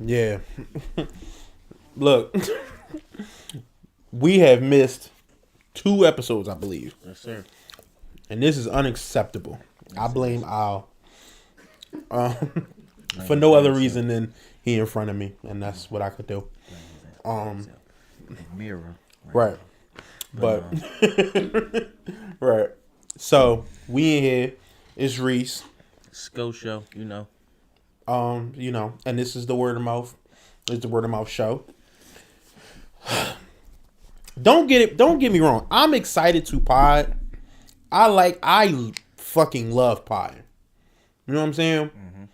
Yeah. Look, we have missed 2 episodes, I believe. Yes, sir. And this is unacceptable. I blame Al. For no other reason than he in front of me, and that's what I could do. Mirror. Right. But right. So we in here. It's Reese. Sco Show, you know. And this is the word of mouth. It's the word of mouth show. Don't get me wrong. I'm excited to pod. I fucking love pod. You know what I'm saying? Mm-hmm.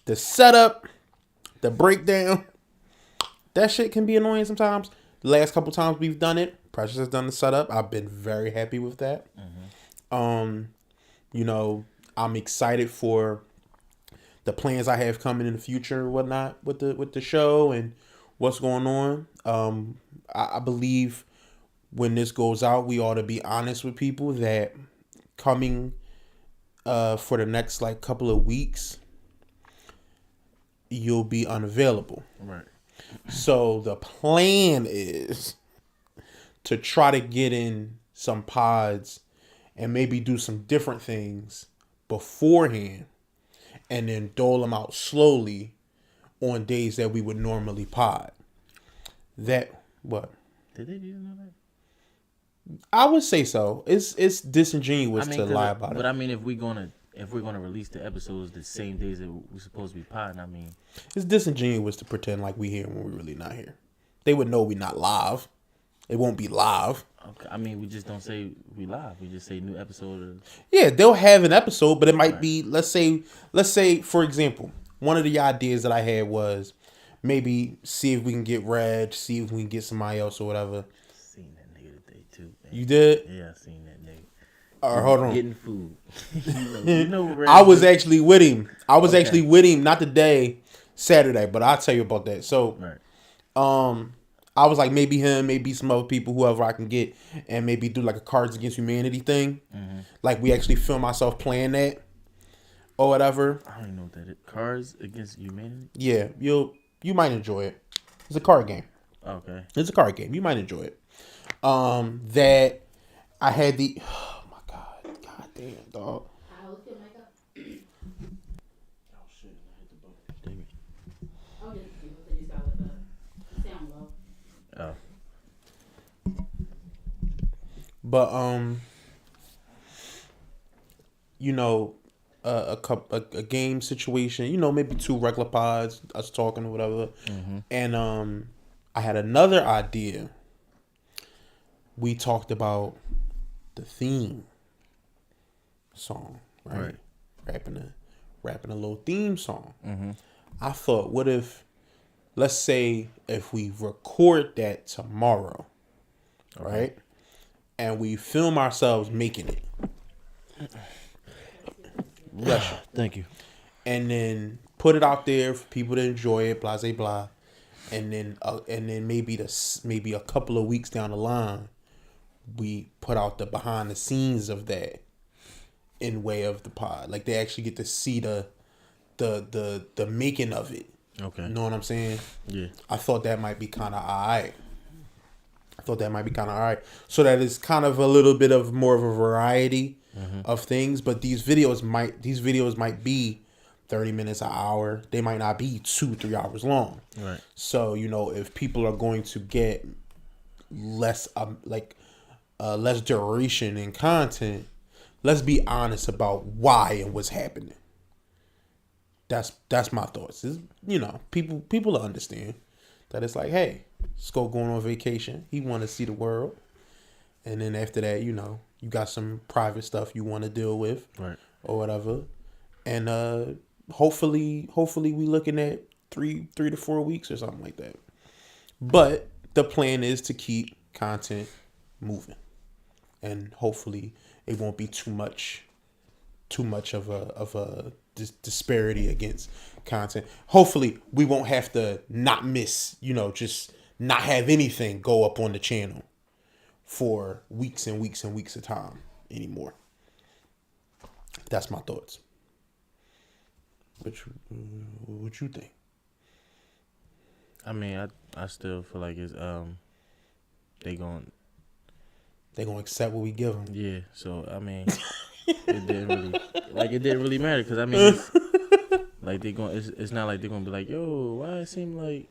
The setup, the breakdown, that shit can be annoying sometimes. The last couple times we've done it, Precious has done the setup. I've been very happy with that. Mm-hmm. I'm excited for the plans I have coming in the future and whatnot with the show and what's going on. I believe when this goes out, we ought to be honest with people that coming for the next couple of weeks, you'll be unavailable. Right. So the plan is to try to get in some pods and maybe do some different things beforehand and then dole them out slowly on days that we would normally pod. That what? Did they even know that? I would say so. It's disingenuous to lie about it. But I mean, if we're gonna release the episodes the same days that we're supposed to be podding, I mean, it's disingenuous to pretend like we here when we're really not here. They would know we're not live. It won't be live. Okay. I mean, we just don't say we live. We just say new episode. Yeah, they'll have an episode, but it might be let's say for example, one of the ideas that I had was maybe see if we can get Reg, see if we can get somebody else or whatever. Seen that nigga today too. Man. You did? Yeah, I seen that nigga. All right, hold on. Getting food. you know Reg I was actually with him. Actually with him, not today, Saturday, but I'll tell you about that. So, I was like maybe him, maybe some other people, whoever I can get, and maybe do like a Cards Against Humanity thing. Mm-hmm. Like we actually film ourselves playing that or whatever. I don't even know what that is. Cards Against Humanity? Yeah, you might enjoy it. It's a card game. Okay. It's a card game. You might enjoy it. That I had the oh my god damn dog. Oh shit! I hit the button. Damn it. Oh, you start with the sound low. Oh. But a game situation, maybe 2 regular pods, us talking or whatever. Mm-hmm. And I had another idea. We talked about the theme song, right? Rapping a little theme song. Mm-hmm. I thought, what if, let's say, if we record that tomorrow, right? And we film ourselves making it. Yes. Thank you. And then put it out there for people to enjoy it, blah, blah, blah. And then maybe a couple of weeks down the line, we put out the behind the scenes of that in way of the pod. Like they actually get to see the making of it. Okay. You know what I'm saying? Yeah. I thought that might be kind of alright. So that it's kind of a little bit of more of a variety of things. But these videos might be 30 minutes, an hour. They might not be 2-3 hours long. Right. So, if people are going to get less less duration in content, let's be honest about why and what's happening. That's my thoughts. People will understand that it's like, hey, Scope going on vacation. He want to see the world. And then after that, you got some private stuff you want to deal with, right, or whatever. And hopefully we looking at 3 to 4 weeks or something like that. But the plan is to keep content moving, and hopefully it won't be too much of a disparity against content. Hopefully we won't have to not miss, just not have anything go up on the channel for weeks and weeks and weeks of time anymore. That's my thoughts. What you think? I mean, I still feel like it's they gonna accept what we give them. yeah. So I mean, it didn't really matter because I mean, like it's not like they're gonna be like, yo, why it seem like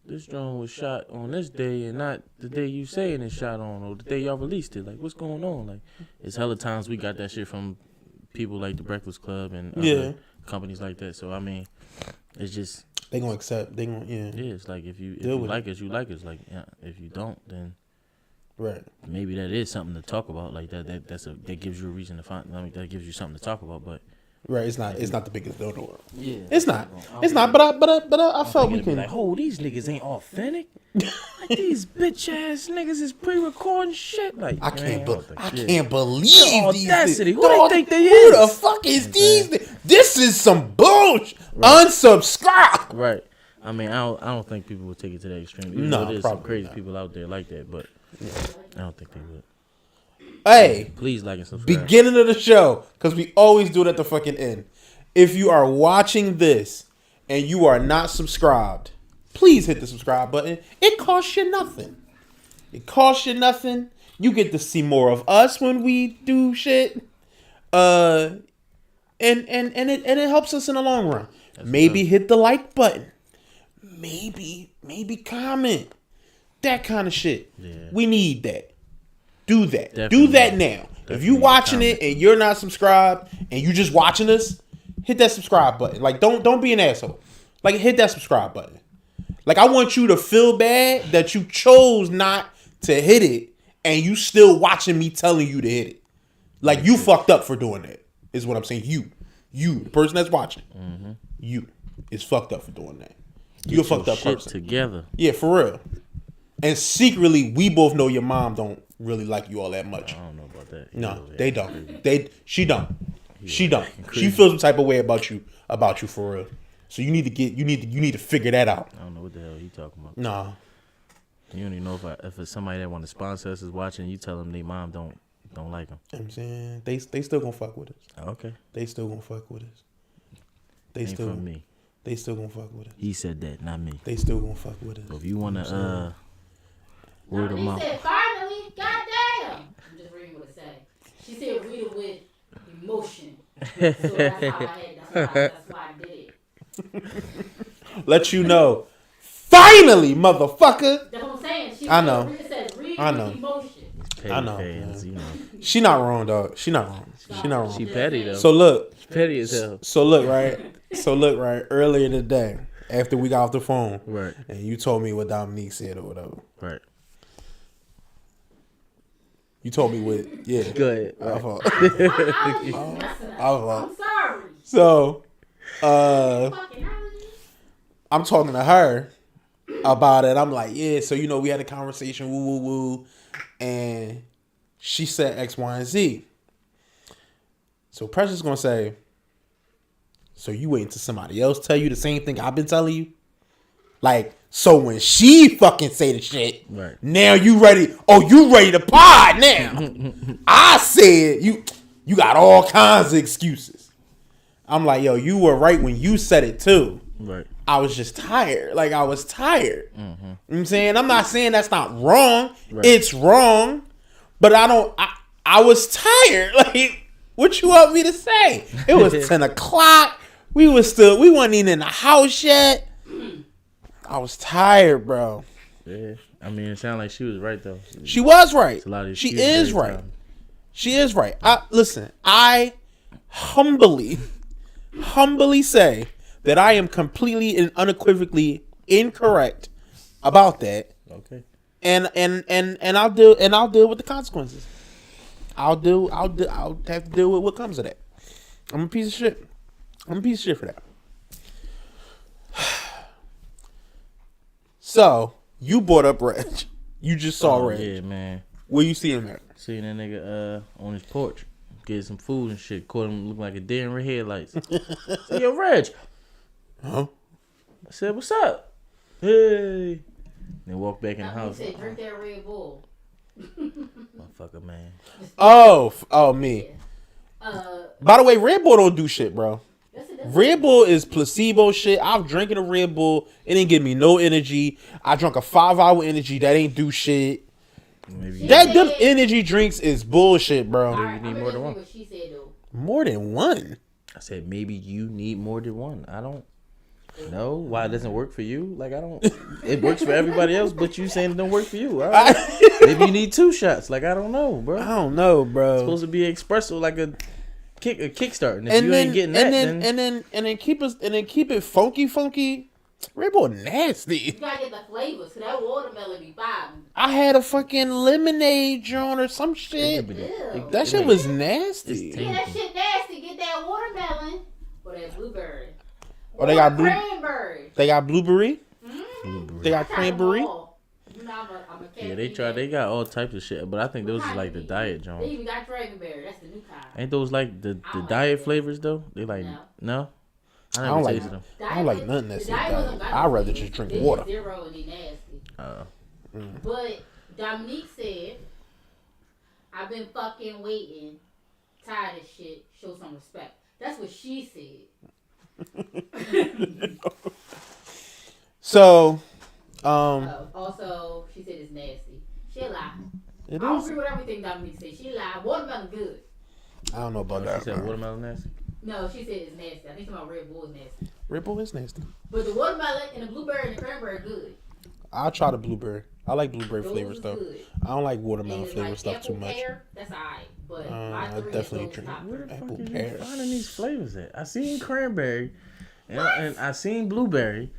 this drone was shot on this day and not the day you saying it's shot on or the day y'all released it. Like, what's going on? Like, it's hella times we got that shit from people like the Breakfast Club and other companies like that. So I mean, it's just they gonna accept. They gonna it's like if you like us, you like us. Like if you don't, then right. maybe that is something to talk about. Like that gives you a reason to find. I mean, that gives you something to talk about. But right, it's not the biggest deal in the world. yeah, it's not. But I felt we can. Like, oh, these niggas ain't authentic. Like, these bitch ass niggas is pre-recording shit. Like I can't can't believe the these audacity. niggas. Who they think they Who is? the fuck is these? This is some bullshit. Right. Unsubscribe. Right. I mean, I don't think people would take it to that extreme. Even though there's some crazy people out there like that, but I don't think they would. Hey, please like and subscribe. Beginning of the show, because we always do it at the fucking end. If you are watching this and you are not subscribed, please hit the subscribe button. It costs you nothing. You get to see more of us when we do shit. And it helps us in the long run. That's maybe hit the like button. Maybe comment. That kind of shit. Yeah. We need that. Do that. Definitely. Do that now. Definitely. If you watching it and you're not subscribed and you just watching us, hit that subscribe button. Like don't be an asshole. Like hit that subscribe button. Like I want you to feel bad that you chose not to hit it and you still watching me telling you to hit it. Like you fucked up for doing that. Is what I'm saying. You, the person that's watching, you is fucked up for doing that. You're a fucked up person. Together. Yeah, for real. And secretly, we both know your mom don't really like you all that much. I don't know about that. No, they don't. She don't. She don't. She feels some type of way about you for real. So you need to figure that out. I don't know what the hell he talking about. Nah. You don't even know if it's somebody that want to sponsor us is watching. You tell them their mom don't like them. You know what I'm saying they still gonna fuck with us. Okay. They still gonna fuck with us. Ain't from me. They still gonna fuck with us. He said that, not me. They still gonna fuck with us. So if you wanna word them out. He said finally, goddamn. I'm just reading what it said. She said read it with emotion. So that's how that's why I did it. Let you know. Finally, motherfucker. That's what I'm saying. I know. It says read I know. with emotion. I know. Fans, you know. She not wrong, dog. She not wrong. She petty though. So look. She's petty as hell. So look, right. Earlier today, after we got off the phone, right, and you told me what Dominique said or whatever. Right. You told me what. Yeah. Go ahead. I'm sorry. So, I'm talking to her about it. I'm like, yeah. So we had a conversation. Woo. And she said X, Y, and Z. So Precious gonna say, so you waiting till somebody else tell you the same thing I've been telling you? Like, so when she fucking say the shit, right. Now you ready? Oh, you ready to pod now? I said you got all kinds of excuses. I'm like, yo, you were right when you said it too. Right. I was just tired. Like, I was tired. You know what I'm saying? I'm not saying that's not wrong. Right. It's wrong. But I was tired. Like, what you want me to say? It was 10 o'clock. We wasn't even in the house yet. I was tired, bro. Yeah. I mean, it sounded like she was right, though. She was right. She is right. She is right. Listen, I humbly say that I am completely and unequivocally incorrect about that. Okay. And I'll deal with the consequences. I'll have to deal with what comes of that. I'm a piece of shit. I'm a piece of shit for that. So you brought up Reg. You just saw Reg. Yeah, man. Where you see him at? Seeing that nigga on his porch, getting some food and shit. Caught him looking like a deer in red headlights. Say, yo, Reg. Huh? I said, what's up? Hey. Then walk back in the house. He said, drink that Red Bull. Motherfucker, man. Oh, me. By the way, Red Bull don't do shit, bro. Yes, it Red Bull is placebo shit. I've drinking a Red Bull. It didn't give me no energy. I drank a 5-hour energy that ain't do shit. Maybe Them energy drinks is bullshit, bro. Alright, need I'm more gonna than see one. what she said though. More than one. I said maybe you need more than one. I don't know why it doesn't work for you. Like I don't. It works for everybody else, but you saying it don't work for you. All right. Maybe you need 2 shots. Like I don't know, bro. I don't know, bro. It's supposed to be espresso, like a kickstart. And if you ain't getting that, and then keep it funky. Red Bull nasty. You gotta get the flavors, cause that watermelon be vibing. I had a fucking lemonade joint or some shit. Ew. That shit was nasty. Yeah, that shit nasty. Get that watermelon or that blueberry. Oh, they got Or blue. cranberry. They got blueberry. Mm-hmm. They got I tried them cranberry. all. You know, I'm a yeah, they try. They got all types of shit, but I think those is like the diet They joint. even got dragonberry. That's the new kind. Ain't those like the I don't like diet that. flavors though? They like No. I I never don't like tasted them. I don't like nothing that's The in diet diet. wasn't got I'd no rather flavor. just drink They water. Zero and they nasty. Mm. But Dominique said, "I've been fucking waiting. Tired of shit. Show some respect." That's what she said. So, Also, she said it's nasty. She lied. it I don't is. agree with everything Dominique said. She lied. Watermelon good. I don't know about She that. said Man. watermelon nasty. No, she said it's nasty. I think some Red Bull is nasty. Red Bull is nasty. But the watermelon and the blueberry and the cranberry are good. I'll try the blueberry. I like blueberry Those flavor is stuff. good. I don't like And watermelon it's flavor like stuff apple too much. pear, that's alright. But my I three definitely is drink top Where three. the Apple fuck are you pears. finding these flavors at? I seen cranberry, and I seen blueberry,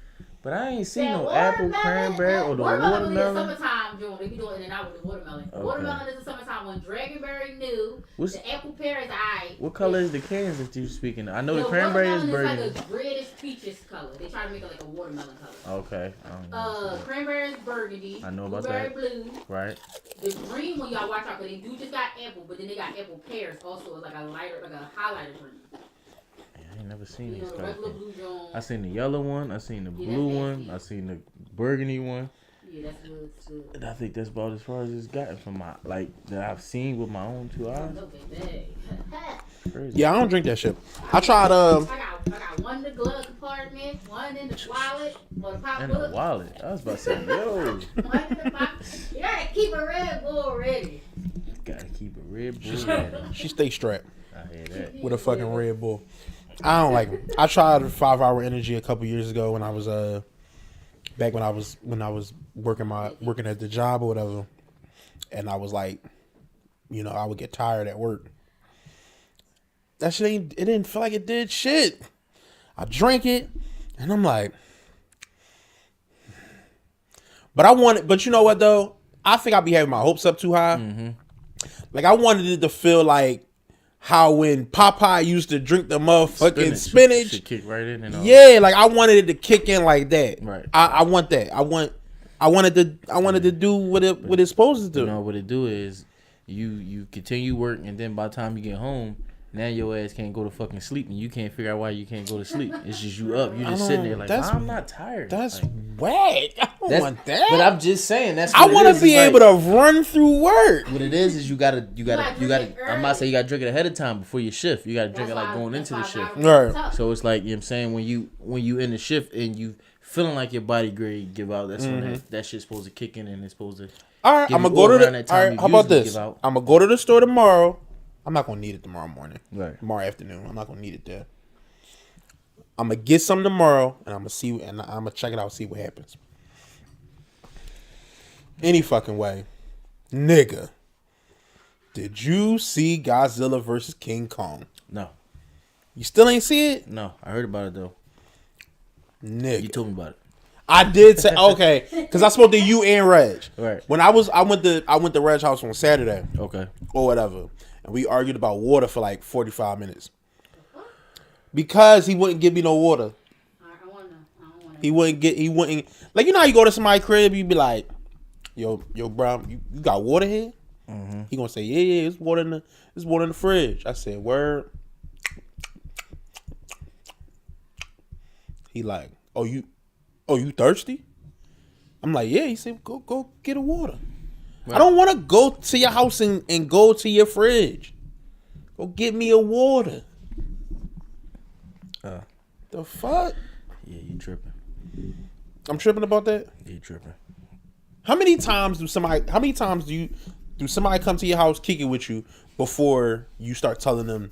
but I ain't seen no apple, cranberry, or the watermelon. Is watermelon. summertime, Joe. They be doing it and out with the watermelon. Okay. Watermelon is the summertime one. Dragonberry new. What's- The apple pear is alright. What color is the cans that you speaking? I know the The cranberry is watermelon burgundy. like a reddish peaches color. They try to make it like a watermelon color. Okay, I don't know. Cranberry is burgundy. I know about blueberry that. blue. Right? The green one y'all watch out because they do just got apple, but then they got apple pears also. It's like a lighter, like a highlighter green. I ain't never seen You know, these the colors. regular blue John. I seen the yellow one. I seen the Yeah, blue that's one. nasty. I seen the burgundy one. Yeah, that's good. It's good. And I think that's about as far as it's gotten from my that I've seen with my own 2 eyes. No, baby. Crazy. Yeah, I don't drink that shit. I tried I got one in the glove compartment, one in the wallet, or the And the pocketbook, wallet. I was about to say, yo, one in the pocket. You gotta keep a Red Bull ready. gotta keep a Red Bull ready. she stay strapped I hear that. with a fucking Red Bull. I don't like 'em. I tried 5-hour energy a couple years ago when I was back when I was working at the job or whatever, and I was like, I would get tired at work. That shit it didn't feel like it did shit. I drank it, and I'm like, but you know what though? I think I be having my hopes up too high. Mm-hmm. Like I wanted it to feel like how when Popeye used to drink the motherfucking spinach. Should kick right in and all. Yeah, like I wanted it to kick in like that. Right. I want that. I wanted to do what it's supposed to do. You know what it do is you continue work, and then by the time you get home, now your ass can't go to fucking sleep, and you can't figure out why you can't go to sleep. It's just you up. You just sitting there like, I'm not tired. That's like, whack. I don't want that. But I'm just saying that's. I want to be able to run through work. What it is you gotta. gotta drink it I'm about to say you gotta drink it ahead of time before your shift. You gotta drink it like going into the shift. Right. So it's like, you know what I'm saying, when you in the shift and you feeling like your body grade give out, that's when that shit's supposed to kick in, and it's supposed to. All right, Give I'm gonna you go to all around the. that All time right, you how about usually this? give out. I'm gonna go to the store tomorrow. I'm not gonna need it tomorrow morning. Right. Tomorrow afternoon. I'm not gonna need it there. I'm gonna get some tomorrow, and I'm gonna see, and I'm gonna check it out, see what happens. Any fucking way, nigga. Did you see Godzilla versus King Kong? No, You still ain't see it, no, I heard about it though. nigga. You told me about it. I did say okay, because I spoke to you and Reg. Right. When I went to Reg's house on Saturday Okay. or whatever, and we argued about water for like 45 minutes because he wouldn't give me no water. I don't want to. He wouldn't like, how you go to somebody's crib, you be like, yo, bro, you got water here? Mm-hmm. He gonna say, yeah, it's water in the fridge. I said, word. He like, oh you thirsty? I'm like, yeah. He said, go get a water. Right. I don't want to go to your house and go to your fridge. Go get me a water. The fuck? Yeah, you tripping. I'm tripping about that. You tripping. How many times do somebody come to your house, kick it with you before you start telling them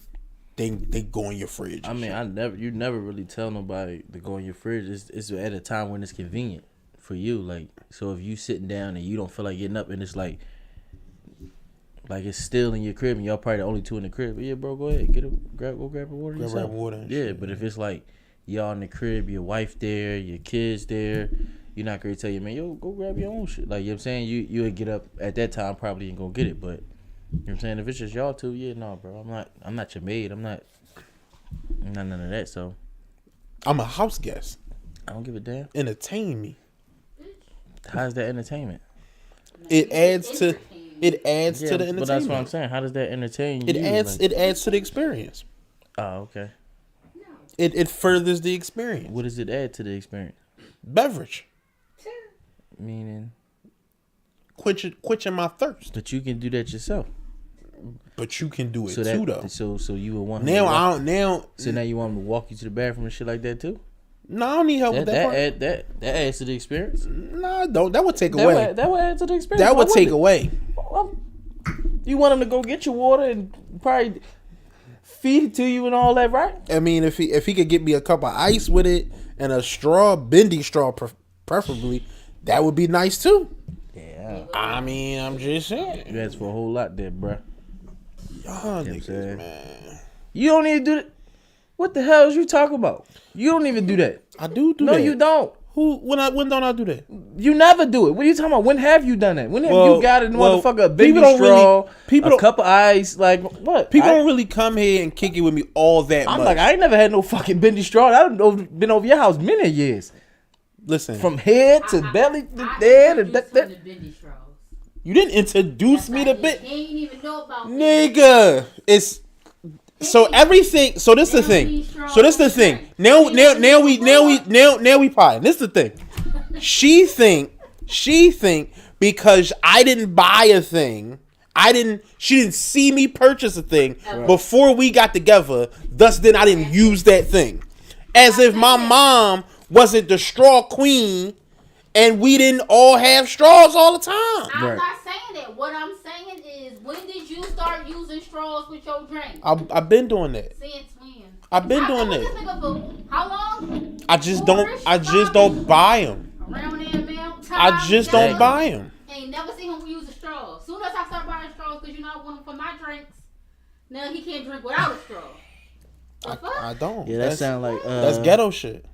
they go in your fridge? I mean, you never really tell nobody to go in your fridge. It's at a time when it's convenient for you. Like, so if you sitting down and you don't feel like getting up, and it's like it's still in your crib, and y'all probably the only two in the crib. But yeah, bro, go ahead, go grab a water yourself. Water and yeah, shit. but if it's like y'all in the crib, your wife there, your kids there, you're not gonna tell your man, yo, go grab your own shit. Like, you know what I'm saying? You would get up at that time probably and go get it. But you know what I'm saying? If it's just y'all two, yeah, no, bro. I'm not your maid. I'm not none of that. So I'm a house guest. I don't give a damn. Entertain me. How's that entertainment? It adds to the entertainment. But that's what I'm saying. How does that entertain It you? adds to the experience. Oh, okay. It furthers the experience. What does it add to the experience? Beverage. Meaning, quenching my thirst. but you can do that yourself. But you can do it So too, that though. so you would want Now I don't. Now So now you want him to walk you to the bathroom and shit like that too? no, I don't need help with that part. That adds to the experience. No, don't. That would take away. That would add to the experience. That would Why take wouldn't away. it? Well, you want him to go get your water and probably feed it to you and all that, right? I mean, if he could get me a cup of ice with it and a straw, bendy straw, preferably, that would be nice too. Yeah. I mean, I'm just saying. You asked for a whole lot there, bruh. Y'all saying? niggas, man. You don't even do that. What the hell is you talking about? You don't even do that. I do that. No, you don't. When don't I do that? You never do it. What are you talking about? When have you done that? When have Well, you got a well, motherfucker, a baby people don't straw, really- people a don't- cup of ice? Like, what? People don't really come here and kick it with me all that I'm much. like, I ain't never had no fucking bendy straw. I've been over your house many years. Listen, From head to belly to I there to introduced that. him to Bendy straws. you didn't introduce me to bit, He ain't even know about nigga. It's so everything. So this the thing. So this the thing. Now we pie. This the thing. She think because I didn't buy a thing, she didn't see me purchase a thing before we got together, thus then I didn't use that thing. As if my mom wasn't the straw queen and we didn't all have straws all the time. I'm Right. not saying that. What I'm saying is, when did you start using straws with your drink? I've been doing that. Since when? I've been doing This that. nigga for how long? I just don't buy them. Around there, man. I just don't buy them. Ain't never seen him use a straw. Soon as I start buying straws, because you know I want them for my drinks. Now he can't drink without a straw. The fuck? I don't. Yeah, that sound like That's ghetto shit.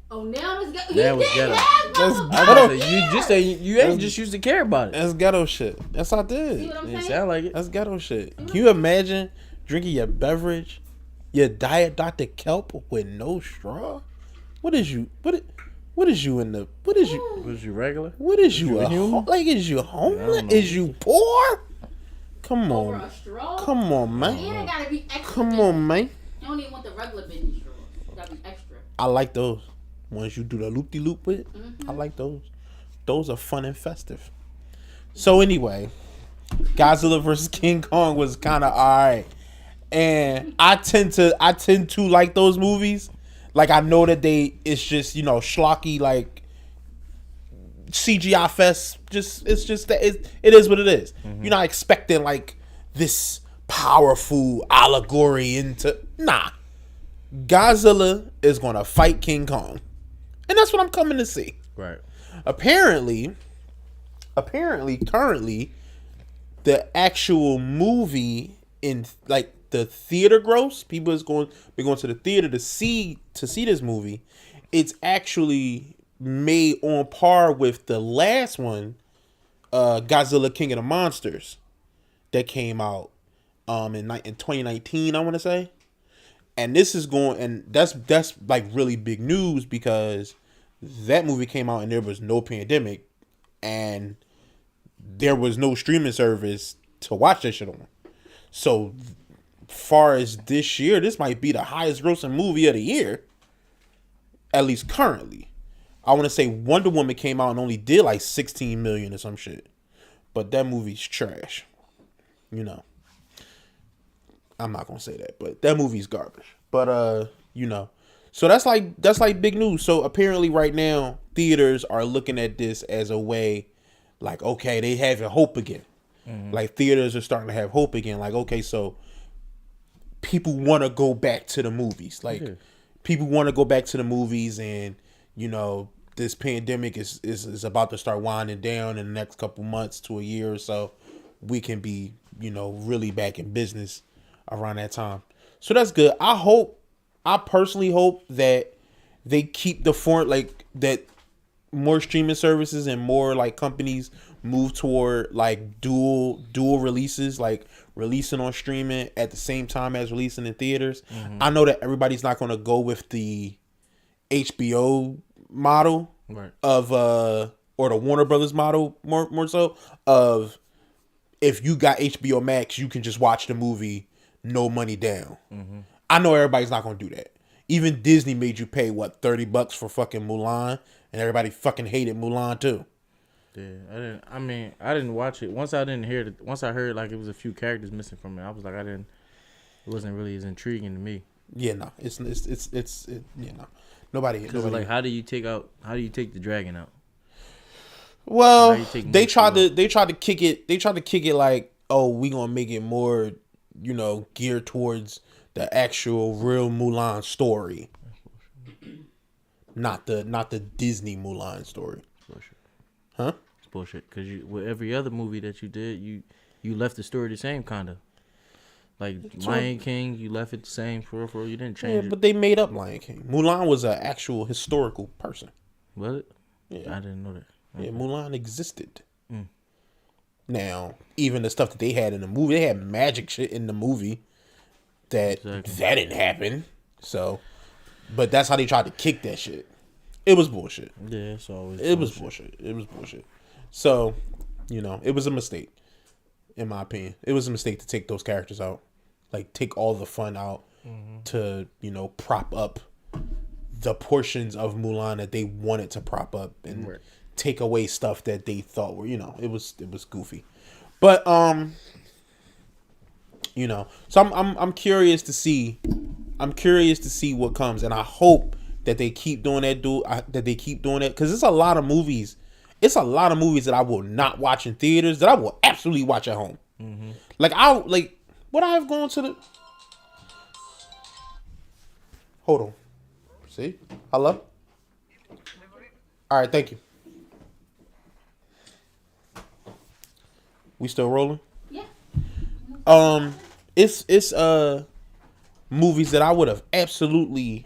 Oh, now this guy. That was ghetto. You ain't just used to care about it. That's ghetto shit. Yes, I See did. what I'm It saying? sound like it. That's ghetto shit. Can you imagine drinking your beverage, your Diet Dr. Kelp with no straw? What is you? What is you in the? What is you? Was you regular? What is you? you a human? Like, is you homeless? know. Is you poor? Come Over on, a straw? come on, And man. it gotta be extra. Come bendy. on, man. You don't even want the regular bendy straw. It gotta be extra. I like those. Once you do the loop de loop with, I like those. Those are fun and festive. So anyway, Godzilla vs. King Kong was kind of alright, and I tend to like those movies. Like, I know that it's just, schlocky, like CGI fest. It's just that it is what it is. You're not expecting like this powerful allegory into Godzilla is gonna fight King Kong, and that's what I'm coming to see. Right. Apparently, currently, the actual movie in like the theater gross, people is going to the theater to see this movie. It's actually made on par with the last one, Godzilla King of the Monsters, that came out in 2019, I want to say. And this is that's like really big news, because that movie came out and there was no pandemic and there was no streaming service to watch that shit on. So far as this year, this might be the highest grossing movie of the year, at least currently. I want to say Wonder Woman came out and only did like 16 million or some shit, but that movie's trash. I'm not gonna say that, but that movie's garbage. But So that's like big news. So apparently right now theaters are looking at this as a way, like, okay, they having hope again. Like theaters are starting to have hope again. Like, okay, so people want to go back to the movies. Like people want to go back to the movies, and you know this pandemic is about to start winding down in the next couple months to a year or so. We can be, you know, really back in business around that time. So that's good. I personally hope that they keep the form, like that more streaming services and more like companies move toward like dual releases, like releasing on streaming at the same time as releasing in theaters. I know that everybody's not going to go with the HBO model of or the Warner Brothers model more so of, if you got HBO Max, you can just watch the movie, no money down. I know everybody's not going to do that. Even Disney made you pay what, $30 for fucking Mulan, and everybody fucking hated Mulan too. Yeah, I didn't watch it. Once I heard like it was a few characters missing from it, I was like, it wasn't really as intriguing to me. Yeah, no, it's you know, nobody. Like, how do you take the dragon out? Well, they tried to kick it like, oh, we gonna make it more, you know, geared towards the actual real Mulan story, not the Disney Mulan story. Bullshit. Huh? It's bullshit. Because with every other movie that you did, you left the story the same kind of. Like Lion King, you left it the same for real. You didn't change it. But they made up Lion King. Mulan was an actual historical person. Was it? Yeah, I didn't know that. Yeah, Mulan existed. Now, even the stuff that they had in the movie, they had magic shit in the movie that didn't happen. So, but that's how they tried to kick that shit. It was bullshit. Yeah, it's always It was bullshit. So, you know, it was a mistake, in my opinion. It was a mistake to take those characters out. Like, take all the fun out to, you know, prop up the portions of Mulan that they wanted to prop up and take away stuff that they thought were, you know, it was goofy. But you know, so I'm curious to see what comes, and I hope that they keep doing that because it's a lot of movies that I will not watch in theaters that I will absolutely watch at home. Like what I have gone to the hold on. See? Hello? All right, thank you. We still rolling? Yeah. It's movies that I would have absolutely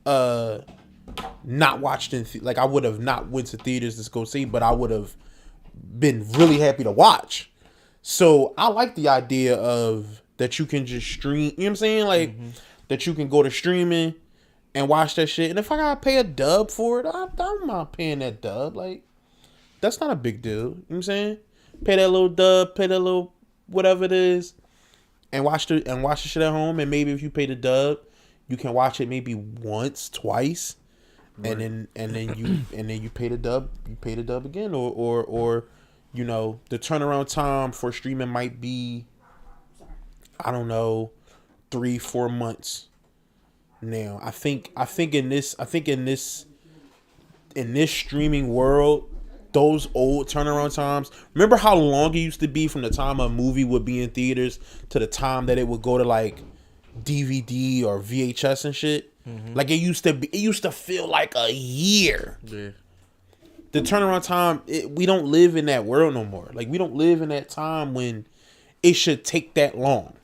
not watched like I would have not went to theaters to go see, but I would have been really happy to watch. So I like the idea of that you can just stream, you know what I'm saying? Like that you can go to streaming and watch that shit. And if I gotta pay a dub for it, I don't mind paying that dub. Like, that's not a big deal. You know what I'm saying? Pay that little dub, pay that little whatever it is, and watch the shit at home. And maybe if you pay the dub, you can watch it maybe once, twice, and then you pay the dub. You pay the dub again, or you know, the turnaround time for streaming might be, I don't know, 3-4 months. Now, I think in this streaming world, those old turnaround times. Remember how long it used to be from the time a movie would be in theaters to the time that it would go to like DVD or VHS and shit. Like it used to feel like a year. Yeah. The turnaround time, we don't live in that world no more. Like we don't live in that time when it should take that long.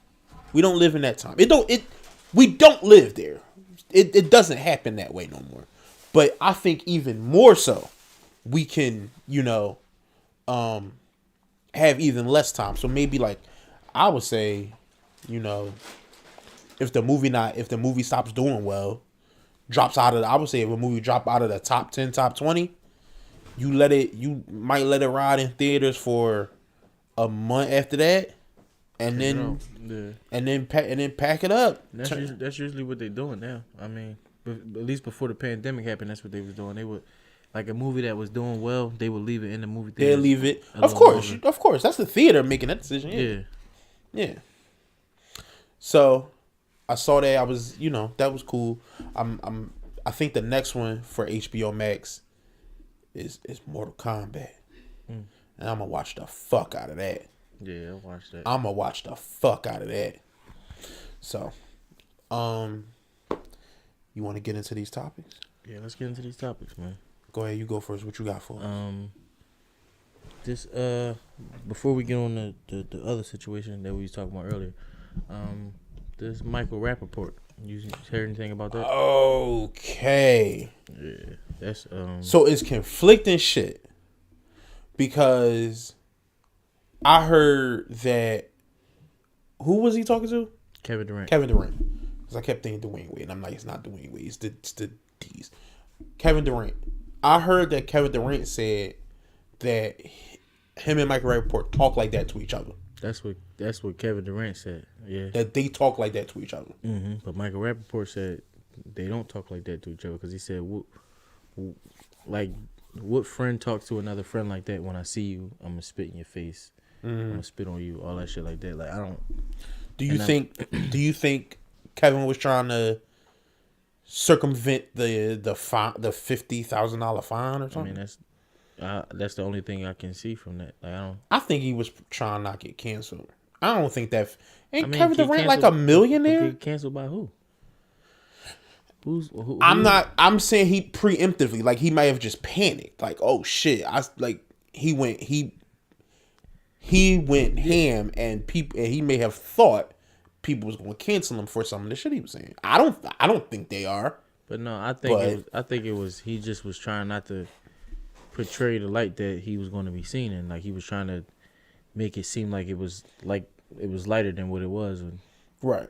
We don't live in that time. We don't live there. It doesn't happen that way no more. But I think even more so, we can, you know, have even less time. So maybe like I would say, you know, if the movie stops doing well, I would say if a movie drop out of the top 10, top 20, you might let it ride in theaters for a month after that. And then pack it up. That's usually what they're doing now. I mean, at least before the pandemic happened, that's what they was doing. They would, like a movie that was doing well, they would leave it in the movie theater. They'll leave it. Of course. That's the theater making that decision. Yeah. So, I saw that. I was, that was cool. I think the next one for HBO Max is Mortal Kombat, and I'm gonna watch the fuck out of that. Yeah, I watched that. I'm gonna watch the fuck out of that. So, you want to get into these topics? Yeah, let's get into these topics, man. Go ahead, you go first. What you got for us? This before we get on the other situation that we was talking about earlier, this Michael Rappaport. You heard anything about that? Okay. Yeah, that's So it's conflicting shit because I heard that who was he talking to? Kevin Durant. Kevin Durant. Because I kept thinking Dwayne Wade, and I'm like, it's not Dwayne Wade. It's the D's. Kevin Durant. I heard that Kevin Durant said that him and Michael Rappaport talk like that to each other. That's what Kevin Durant said. Yeah. That they talk like that to each other. Mm-hmm. But Michael Rappaport said they don't talk like that to each other because he said, what friend talks to another friend like that? When I see you, I'm gonna spit in your face. I'm gonna spit on you. All that shit like that. Like I don't. Do you think Kevin was trying to circumvent the $50,000 fine or something? I mean that's the only thing I can see from that. Like I think he was trying to not get canceled. I don't think that. Ain't I mean, Kevin Durant like a millionaire? Get canceled by who? Who? I'm saying he preemptively, like he might have just panicked, like, oh shit, he went ham, and he may have thought people was going to cancel him for some of the shit he was saying. I don't think they are. But no, I think it was he just was trying not to portray the light that he was going to be seen in. Like he was trying to make it seem like it was lighter than what it was. Right.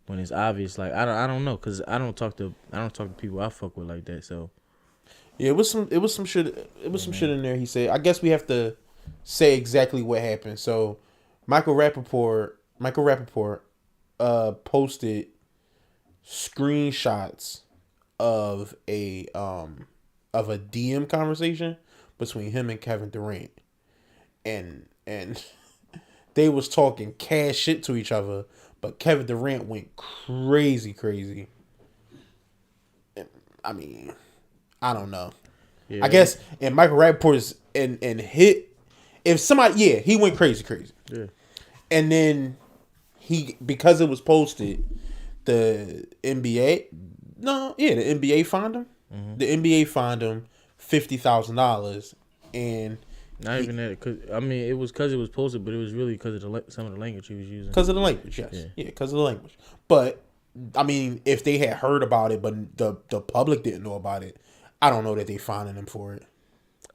When it's obvious, like I don't know, cause I don't talk to people I fuck with like that. So yeah, it was some shit. It was some shit in there. He said. I guess we have to say exactly what happened. So Michael Rappaport posted screenshots of a DM conversation between him and Kevin Durant, and they was talking cash shit to each other. But Kevin Durant went crazy. I mean, I don't know. yeah. I guess, and Michael Rappaport is and hit. If somebody, he went crazy. Yeah. And then because it was posted, the NBA fined him. Mm-hmm. The NBA fined him $50,000, and not even that. Cause I mean, it was because it was posted, but it was really because of some of the language he was using. Because of the language, yes. Yeah, because of the language. But I mean, if they had heard about it, but the public didn't know about it, I don't know that they finding him for it.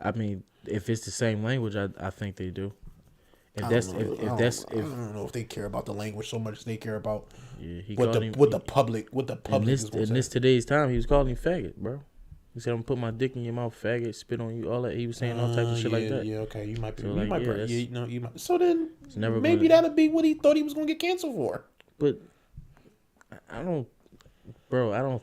I mean, if it's the same language, I think they do. I don't know if they care about the language so much as they care about what the public in this today's time. He was calling him faggot, bro. He said, "I'm gonna put my dick in your mouth, faggot, spit on you, all that." He was saying all types of shit like that. Yeah, okay, you might be. So You like, might yeah, you might. So then maybe that'll be what he thought he was gonna get canceled for. But I don't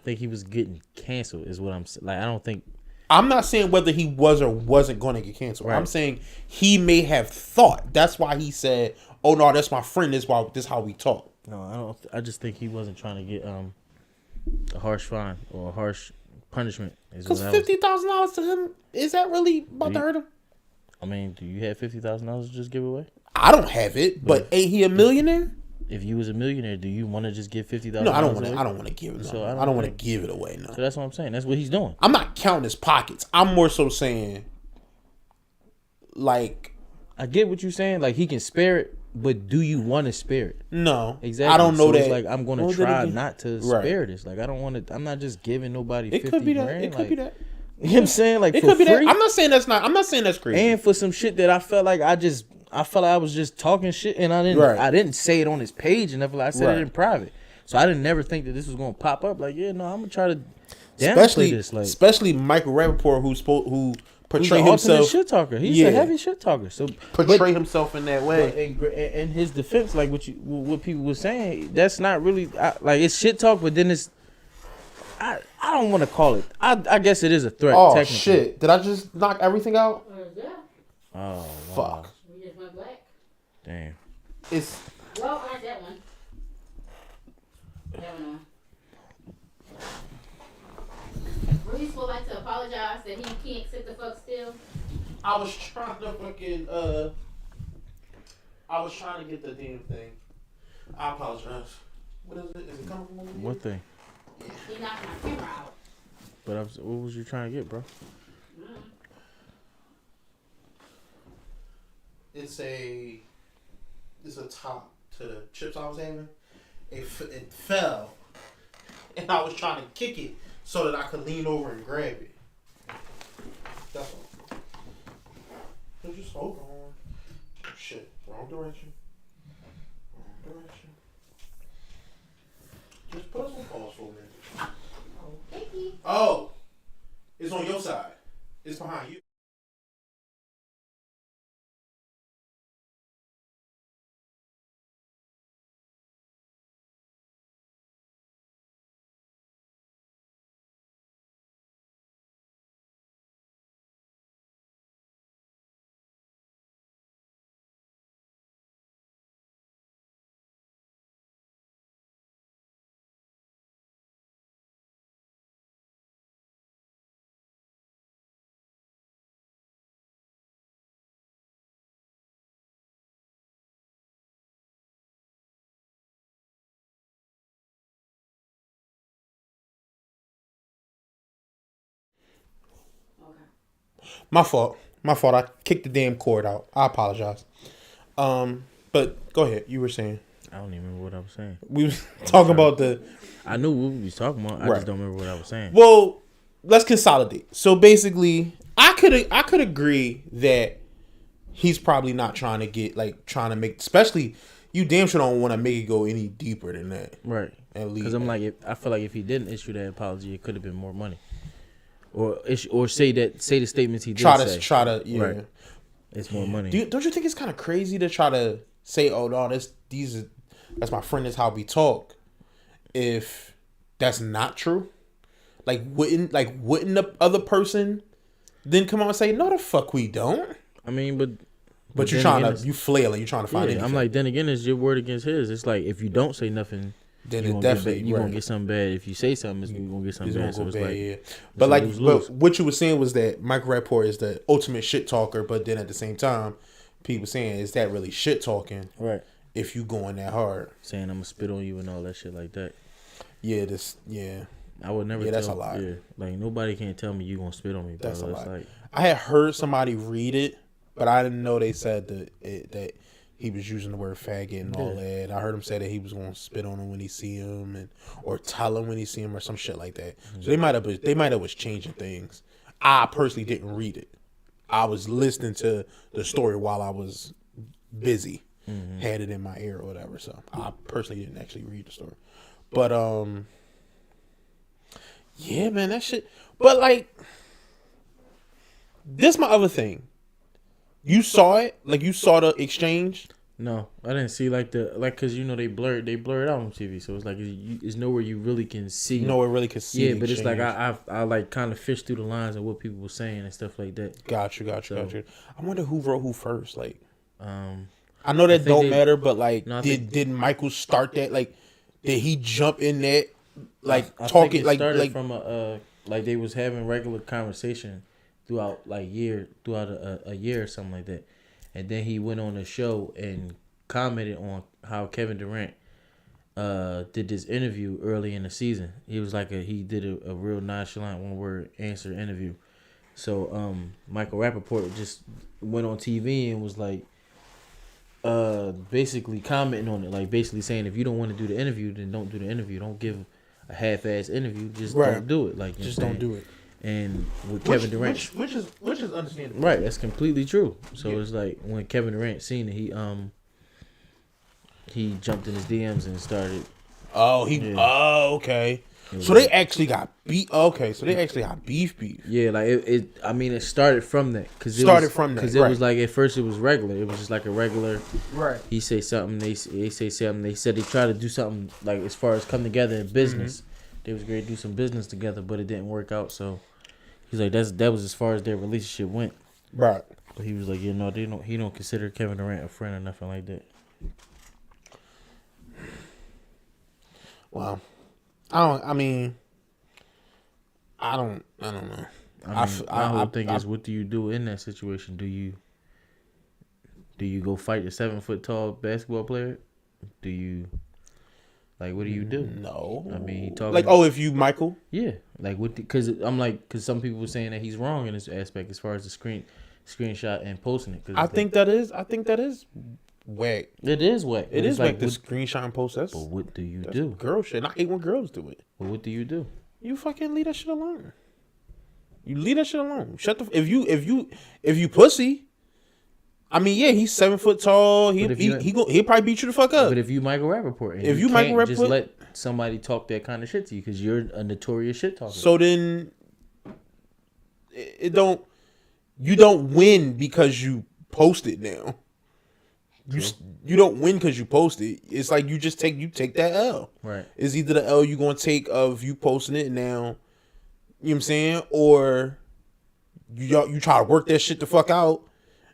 think he was getting canceled. Is what I'm saying. Like I don't think. I'm not saying whether he was or wasn't going to get canceled. Right. I'm saying he may have thought. That's why he said, "Oh no, that's my friend. This how we talk." No, I don't. I just think he wasn't trying to get a harsh fine or a harsh punishment. Because $50,000 to him, is that really about to hurt him? I mean, do you have $50,000 to just give away? I don't have it, but ain't he a millionaire? If you was a millionaire, do you want to just give $50,000? No, I don't want to give it. So I don't want to give it away. No. So that's what I'm saying. That's what he's doing. I'm not counting his pockets. I'm more so saying, like, I get what you're saying. Like he can spare it, but do you want to spare it? No, exactly. I don't know so that. It's like I'm gonna try not to spare this. Like I don't want to. I'm not just giving nobody. It could be that. It could be that. You know what I'm saying? Like it for could be free? that. I'm not saying that's crazy. And for some shit that I felt like I felt like I was just talking shit, and I didn't say it on his page, and I said it in private. So I didn't never think that this was gonna pop up. Like, yeah, no, I'm gonna try to downplay this. Like, especially Michael Rappaport, who portray himself shit talker. He's a heavy shit talker. So portray himself in that way. In his defense, like what people were saying, that's not really like it's shit talk. But then it's I don't want to call it. I guess it is a threat. Oh shit! Did I just knock everything out? Yeah. Oh fuck! We just went black. Damn. It's well, I that one. Never know. Reese would like to apologize that he can't sit the fuck still. I was trying to fucking I was trying to get the damn thing. I apologize. What is it? Is it coming from over here? What thing? He knocked my camera out. But what was you trying to get, bro? It's a top to the chips I was having. It fell, and I was trying to kick it so that I could lean over and grab it. That's all. So just hold on. Shit, wrong direction. Wrong direction. Just put us on pause for a minute. Oh, thank you. Oh, it's on your side. It's behind you. My fault. My fault. I kicked the damn cord out. I apologize. But go ahead. You were saying. I don't even remember what I was saying. We was talking about the. I knew what we was talking about. I Right. just don't remember what I was saying. Well, let's consolidate. So basically, I could agree that he's probably not trying to make, especially you damn sure don't want to make it go any deeper than that. Right. At least, Because I'm like, I feel like if he didn't issue that apology, it could have been more money. Or say the statements he did say. try to yeah. Right. It's more money. Don't you think it's kind of crazy to try to say, oh no, that's my friend, that's how we talk, if that's not true? Wouldn't the other person then come out and say, no, the fuck we don't? I mean, but you're flailing, you're trying to find anything. I'm like, then again, it's your word against his. It's like, if you don't say nothing, then you're it definitely gonna get something bad. If you say something, you're gonna get something bad. So it's like, yeah. But lose-lose. but what you were saying was that Michael Rappaport is the ultimate shit talker, but then at the same time, people saying, is that really shit talking? Right. If you going that hard, saying I'm gonna spit on you and all that shit like that. Yeah, I would never. Yeah, that's a lot. Yeah, like nobody can tell me you gonna spit on me. Bro. That's a lot. Like, I had heard somebody read it, but I didn't know they said that he was using the word faggot and all that. I heard him say that he was gonna spit on him when he see him, or tell him when he see him, or some shit like that. So they might have was changing things. I personally didn't read it. I was listening to the story while I was busy, had it in my ear or whatever. So I personally didn't actually read the story, but yeah, man, that shit. But like, this my other thing. You saw it, you saw the exchange. no, I didn't see because they blurred out on TV, so it's like it's nowhere you really can see. Nowhere really can see. Yeah, but it's like I like kind of fished through the lines of what people were saying and stuff like that. Got you. I wonder who wrote who first. I know I that think don't they- matter, but did Michael start that? Did he jump in that? I Talking think it started from they was having regular conversation throughout a year or something like that, and then he went on a show and commented on how Kevin Durant did this interview early in the season. He was he did a real nonchalant one word answer interview. So Michael Rappaport just went on TV and was basically commenting on it, basically saying, if you don't want to do the interview, then don't do the interview. Don't give a half-ass interview. Just don't do it. Just don't do it. And with Kevin Durant, which is understandable. right? That's completely true. So it's like when Kevin Durant seen it, he jumped in his DMs and started. Oh, okay. So they actually got beef. Okay, so they actually got beef. Yeah, it started from that. Because Because it was at first it was regular. It was just like a regular. Right. He say something. They say something. They said they tried to do something as far as come together in business. They was going to do some business together, but it didn't work out. So he's like, that was as far as their relationship went. Right. But he was like, he don't consider Kevin Durant a friend or nothing like that. Wow. I mean, I don't know. I mean, my whole thing is, what do you do in that situation? Do you go fight a 7 foot tall basketball player? Do you what do you do? No. I mean, he talking like, oh, if you Michael. Yeah, like what? Because some people were saying that he's wrong in this aspect as far as the screenshot and posting it. I think that is whack. It is whack. It is like the screenshot and post. That's, but what do you that's do? Girl shit. And I hate when girls do it. But what do you do? You fucking leave that shit alone. You leave that shit alone. Shut the. If you pussy. I mean, yeah, he's 7 foot tall. He'll probably beat you the fuck up. But if you Michael Rappaport, and if you Michael Rappaport, just let somebody talk that kind of shit to you because you're a notorious shit talker. So then, you don't win because you post it now. You don't win because you post it. It's like you take that L. Right. It's either the L you're gonna take of you posting it now, you know what I'm saying, or you try to work that shit the fuck out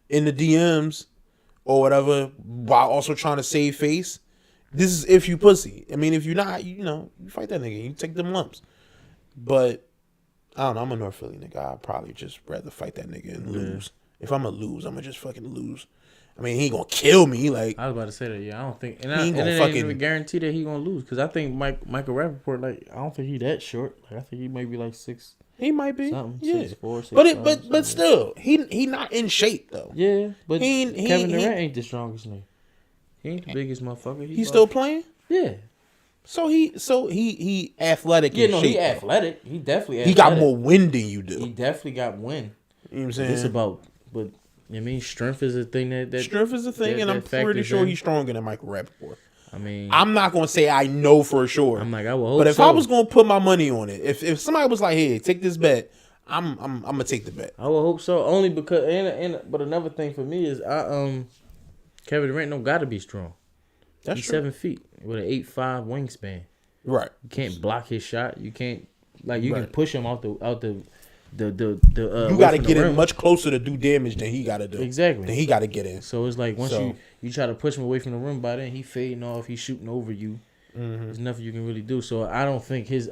in the DMs or whatever while also trying to save face. This is if you pussy. I mean, if you're not, you fight that nigga. You take them lumps. But I don't know. I'm a North Philly nigga. I'd probably just rather fight that nigga and lose. If I'm gonna lose, I'm gonna just fucking lose. I mean, he ain't gonna kill me. Like, I was about to say that. Yeah, I don't think, and He ain't it gonna ain't fucking- even guarantee that he gonna lose because I think Michael Rappaport, I don't think he that short. I think he might be like 6. he might be. Something, Yeah. 6'4", 6'5", But something. still, he not in shape though. Yeah, but He Kevin Durant ain't the strongest nigga. He ain't the biggest motherfucker. He's still playing. Yeah. So he athletic. Yeah, in no, shape, he though. athletic. He definitely He athletic. got more win than you do. He definitely got win. You know what I'm saying? It's about, but I mean, strength is a thing that strength is a thing, and I'm pretty factors sure in. he's stronger than Michael Rappaport. I mean, I'm not gonna say I know for sure. I'm like, I will hope But if so. I was gonna put my money on it, if somebody was like, "Hey, take this bet," I'm gonna take the bet. I would hope so. Only because, but another thing for me is, Kevin Durant don't got to be strong. That's He's true. 7 feet with an 8'5" wingspan. Right. You can't block his shot. You can't you can Right. push him out the You away got to from the get in rim. much closer to do damage than he got to do. Exactly. Than he got to get in. So it's like once So- you try to push him away from the rim, by then he fading off. He's shooting over you. There's nothing you can really do. So I don't think his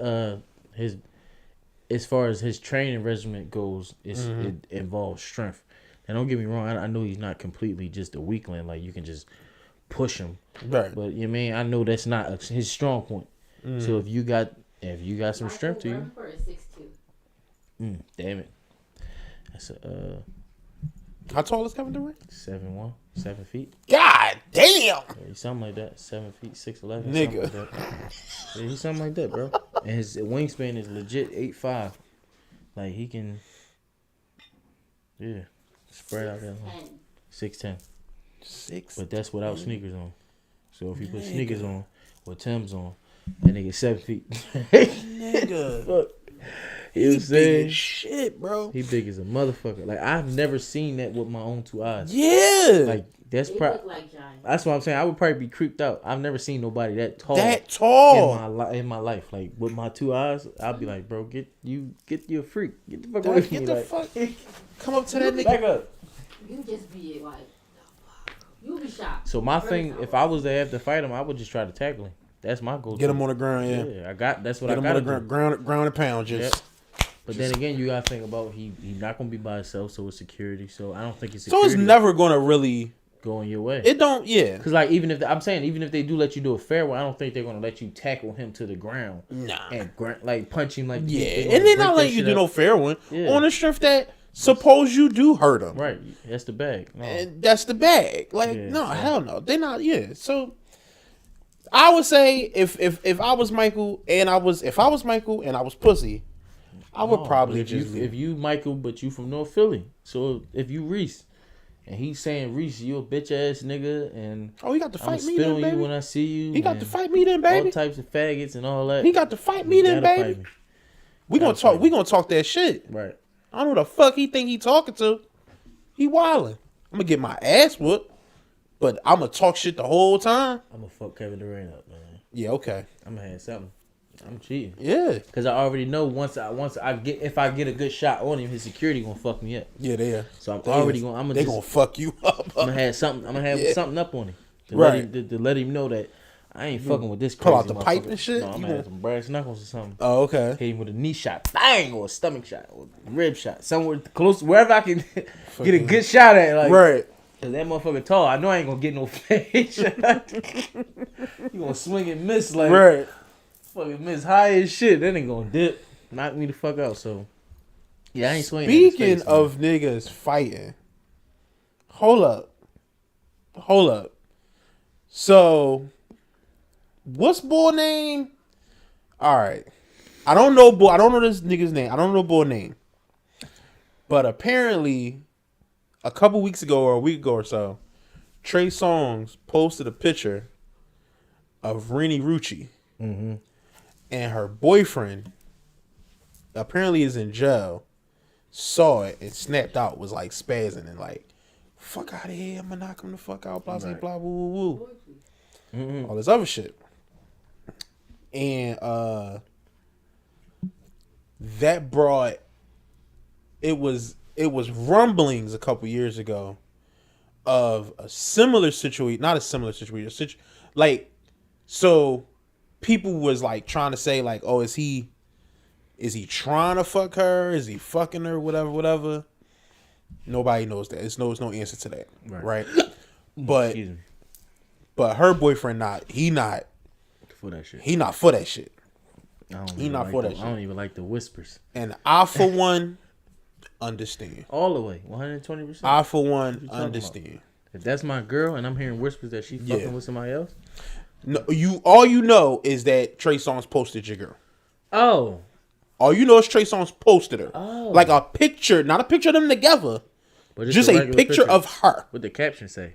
as far as his training regimen goes, it involves strength. And don't get me wrong, I know he's not completely just a weakling. Like you can just push him, Right. but you mean I know that's not his strong point. So if you got some strength to you, Rappaport is 6'2". damn it, that's a How tall is Kevin Durant? 7'1", 7 feet. God damn. Yeah, he's something like that. 7 feet, 6'11". Nigga. Something like that. Yeah, he's something like that, bro. And his wingspan is legit 8'5". Like he can, spread out that long. 6'10". 6'10". 6. But that's without sneakers on. So if you put sneakers on with Tim's on, that nigga 7 feet. Nigga. Fuck. You He know what I'm big saying? as shit, bro. He big as a motherfucker. Like I've never seen that with my own 2 eyes. Yeah. Like that's They probably. look like giants. That's what I'm saying. I would probably be creeped out. I've never seen nobody that tall. that tall. in my life, like with my 2 eyes, I'll be like, bro, get you a freak, get the fuck away from Get me, the like, fuck. Come up to that back nigga. up. You just be like, you be shocked. So my First thing, off. if I was to have to fight him, I would just try to tackle him. That's my goal. Get him on the ground, yeah. Yeah, that's what Get I him on got the to ground, do. ground and pound. Just. But then again, you gotta think about he not gonna be by himself, so it's security. So I don't think it's So security it's never gonna really. going your way. It don't. Yeah. Cause like even if they do let you do a fair one, I don't think they're gonna let you tackle him to the ground Nah. and like punch him like Yeah, they and gonna they're break not that letting you shit do up. no fair one Yeah. on the strength that suppose you do hurt them. Right, that's the bag. No. And that's the bag. Like, Yeah, no, so- hell no. They're not. Yeah. So I would say if I was Michael and I was pussy, I would No, probably but just if you Michael, but you from North Philly. So if you Reese, and he's saying Reese, you a bitch ass nigga, and oh, he got to I'm fight me spit then, on you baby. when I see you. He got and to fight me then, all baby. types of faggots and all that. He got to fight me You then, gotta baby. fight me. We gonna Gotta talk. fight We me. gonna talk that shit. Right. I don't know who the fuck he think he talking to. He wildin'. I'm gonna get my ass whooped, but I'm gonna talk shit the whole time. I'm gonna fuck Kevin Durant up, man. Yeah. Okay. I'm gonna have something. I'm cheating. Yeah. Cause I already know if I get a good shot on him, his security gonna fuck me up. Yeah. They are. So I'm They already is. gonna. I'm They gonna gonna fuck you up. have something. I'm gonna have Yeah. something up on him to Right. let him know that I ain't fucking with this. Pull out crazy the pipe motherfucker. and shit? No, I'm You gonna gonna- have some brass knuckles or something. Oh, okay. Hit him with a knee shot, bang, or a stomach shot, or a rib shot, somewhere close, wherever I can get a good shot at. Like, Right. Cause that motherfucker tall. I know I ain't gonna get no face shot. You gonna swing and miss like Right. fucking miss high as shit. That ain't gonna dip, knock me the fuck out. So yeah, I ain't swinging. Speaking of niggas fighting, hold up. So, what's boy name? All right, I don't know this nigga's name. I don't know boy name. But apparently, a couple weeks ago or a week ago or so, Trey Songz posted a picture of Renee Rucci and her boyfriend. Apparently, is in jail. Saw it and snapped out. Was like spazzing and like, "Fuck out of here! I'm gonna knock him the fuck out." Blah blah blah. Woo woo woo. All this other shit. And that brought. It was rumblings a couple years ago of a similar situation, not a similar situation, like, so people was like trying to say like, oh, is he trying to fuck her? Is he fucking her? Whatever. Nobody knows that. There's no answer to that, right? But her boyfriend he not for that shit. He not for that shit. He not for that shit. I don't even like the whispers. And I for one understand. All the way, 120%. I for one understand. If that's my girl and I'm hearing whispers that she fucking with somebody else. No, all you know is that Trey Songz posted your girl. Oh. All you know is Trey Songz posted her. Oh. Like a picture, not a picture of them together. But just a picture of her. What the caption say?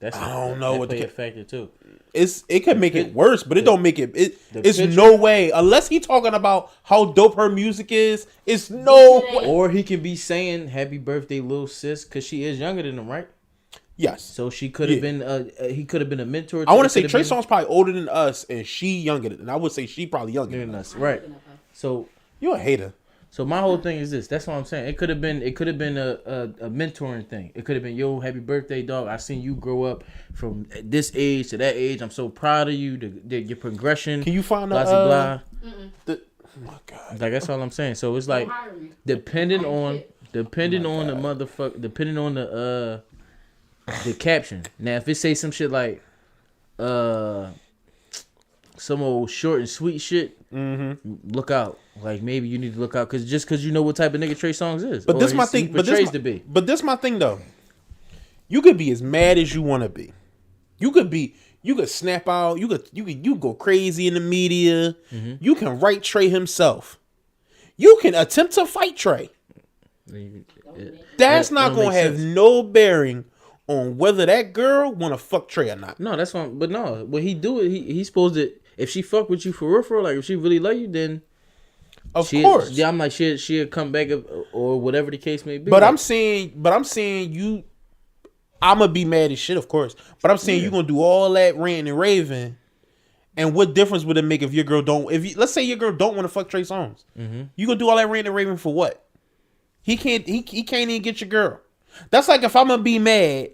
I don't know what the factor too. It could make it worse, but it don't make it. It's no way unless he talking about how dope her music is. It's no way. Or he can be saying "Happy birthday, little sis," because she is younger than him, right? Yes. So she could have been. He could have been a mentor. I want to say Trey Songz probably older than us, and she younger than. And I would say she probably younger than us, right? So you a hater. So my whole thing is this. That's what I'm saying. It could have been a mentoring thing. It could have been, yo, happy birthday, dog. I seen you grow up from this age to that age. I'm so proud of you. Your progression. Can you find blah, blah. Oh my God. Like that's all I'm saying. So it's like depending on the motherfucker, depending on the caption. Now if it say some shit like some old short and sweet shit, look out. Like maybe you need to look out because you know what type of nigga Trey Songz is. But this my thing. But this my thing though. You could be as mad as you want to be. You could snap out. You could go crazy in the media. You can write Trey himself. You can attempt to fight Trey. That's not gonna have no bearing on whether that girl want to fuck Trey or not. No, that's fine. But no, when he do it, he's supposed to. If she fuck with you for real, like if she really love you, then of course. Yeah, I'm like she'll come back or whatever the case may be. But like, I'm saying you. I'm gonna be mad as shit, of course. But I'm saying you gonna do all that ranting and raving, and what difference would it make if your girl don't? Let's say your girl don't want to fuck Trey Songz, you gonna do all that ranting and raving for what? He can't even get your girl. That's like if I'm gonna be mad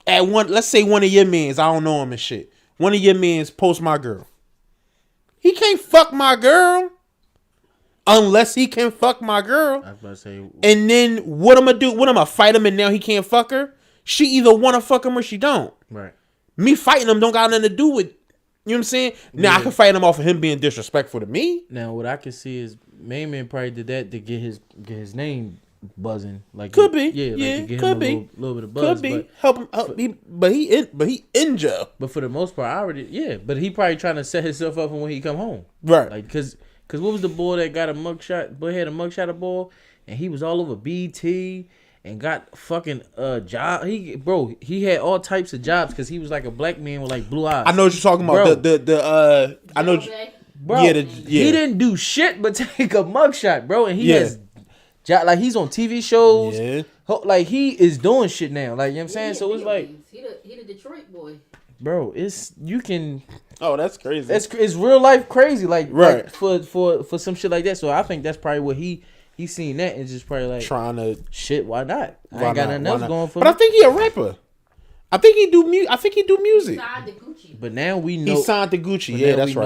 at one. Let's say one of your mans, I don't know him and shit. One of your mans post my girl. He can't fuck my girl unless he can fuck my girl. I was about to say, and then what I'm gonna do? What I'm gonna fight him and now he can't fuck her? She either want to fuck him or she don't. Right. Me fighting him don't got nothing to do with. You know what I'm saying? Now I can fight him off of him being disrespectful to me. Now what I can see is main man probably did that to get his name buzzing. Like could be. Yeah, like to get him a little bit of buzz. Could be. But help him. But he in jail. But for the most part, but he probably trying to set himself up for when he come home. Right. Like cause what was the boy that got a mugshot? Boy had a mugshot of ball, and he was all over BT. And got fucking job. He had all types of jobs because he was like a black man with like blue eyes. I know what you're talking about. Bro. I know. Bro, he didn't do shit but take a mugshot, bro. And he has job, like he's on TV shows. Yeah. Like he is doing shit now. Like you know what I'm saying. So it's like he the Detroit boy. Bro, you can. Oh, that's crazy. It's real life crazy. Like right. Like for some shit like that. So I think that's probably what He's seen that and just probably like trying to shit. Why not? I ain't got nothing else going for me. But I think he a rapper. I think he do music. Signed to Gucci. But now we know He signed to Gucci. but Yeah, now that's we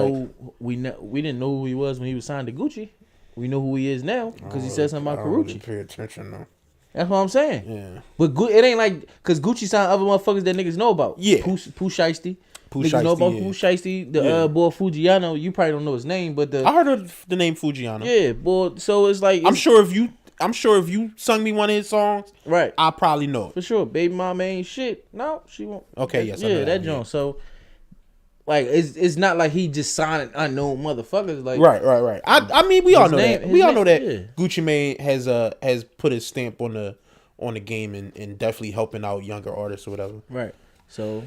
right. know, we didn't know who he was when he was signed to Gucci. We know who he is now because he said something about I don't really Karuchi. pay attention though. That's what I'm saying. Yeah. But it ain't like because Gucci signed other motherfuckers that niggas know about. Yeah. Pooh Shiesty. Pooh Niggas know Shiesty, about yeah. Pooh Shiesty. The Yeah. boy Fujiano. You probably don't know his name, but I heard of the name Fujiano. yeah, boy. So it's like I'm sure if you sung me one of his songs, right. I probably know it. For sure, baby mama ain't shit. No, she won't. Okay, yes, I know yeah, that that one, joint. yeah. So, like, it's not like he just signing unknown motherfuckers. Like, Right. I mean, we all His know name- that. his We all name- know that yeah. Gucci Mane has put his stamp on the game and definitely helping out younger artists or whatever. right. So,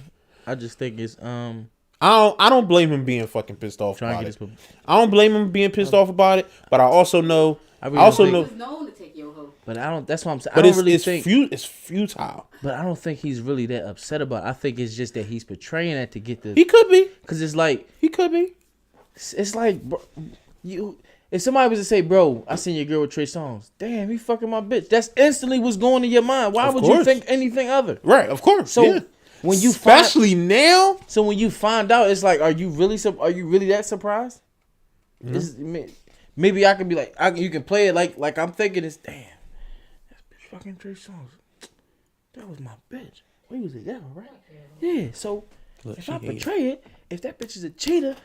I just think it's I don't blame him being fucking pissed off trying to about get it. this. I don't blame him being pissed off about it, but I also know. I I really also don't know, He was known to take your hoe. But I don't. That's what I'm saying. I but don't it's really it's, think. it's futile. But I don't think he's really that upset about it. I think it's just that he's portraying that to get the. He could be. Because it's like He could be. it's like bro, you. If somebody was to say, "Bro, I seen your girl with Trey Songz," damn, he fucking my bitch. That's instantly what's going in your mind. Why Of would you course. think anything other? Right. Of course. So yeah. when you especially now. So when you find out, it's like, are you really that surprised? Mm-hmm. Maybe I can be like, you can play it like I'm thinking it's damn. That's bitch fucking Trey Songz. That was my bitch. We was together, right? Yeah. So Look, if she I hate it. portray it, if that bitch is a cheater,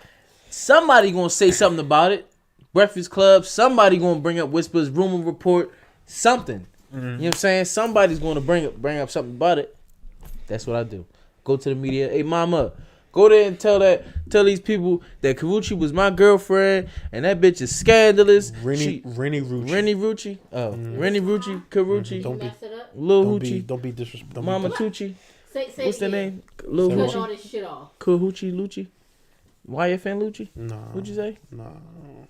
somebody gonna say something about it. Breakfast Club. Somebody gonna bring up Whispers, Rumor Report, something. You know what I'm saying? Somebody's gonna bring up something about it. That's what I do. Go to the media. Hey, mama, go there and tell these people that Karuchi was my girlfriend and that bitch is scandalous. Rennie Rucci. Rennie Rucci. Oh, Rennie Rucci, Karuchi, Don't be- Mess it up. Lil Don't be Hoochie, disrespectful. Mama Tucci. Say What's the it name? again. Lil Cut all Hoochie, this shit off. Kahuchi Lucci, YFN Lucci. Nah. What'd you say? Nah.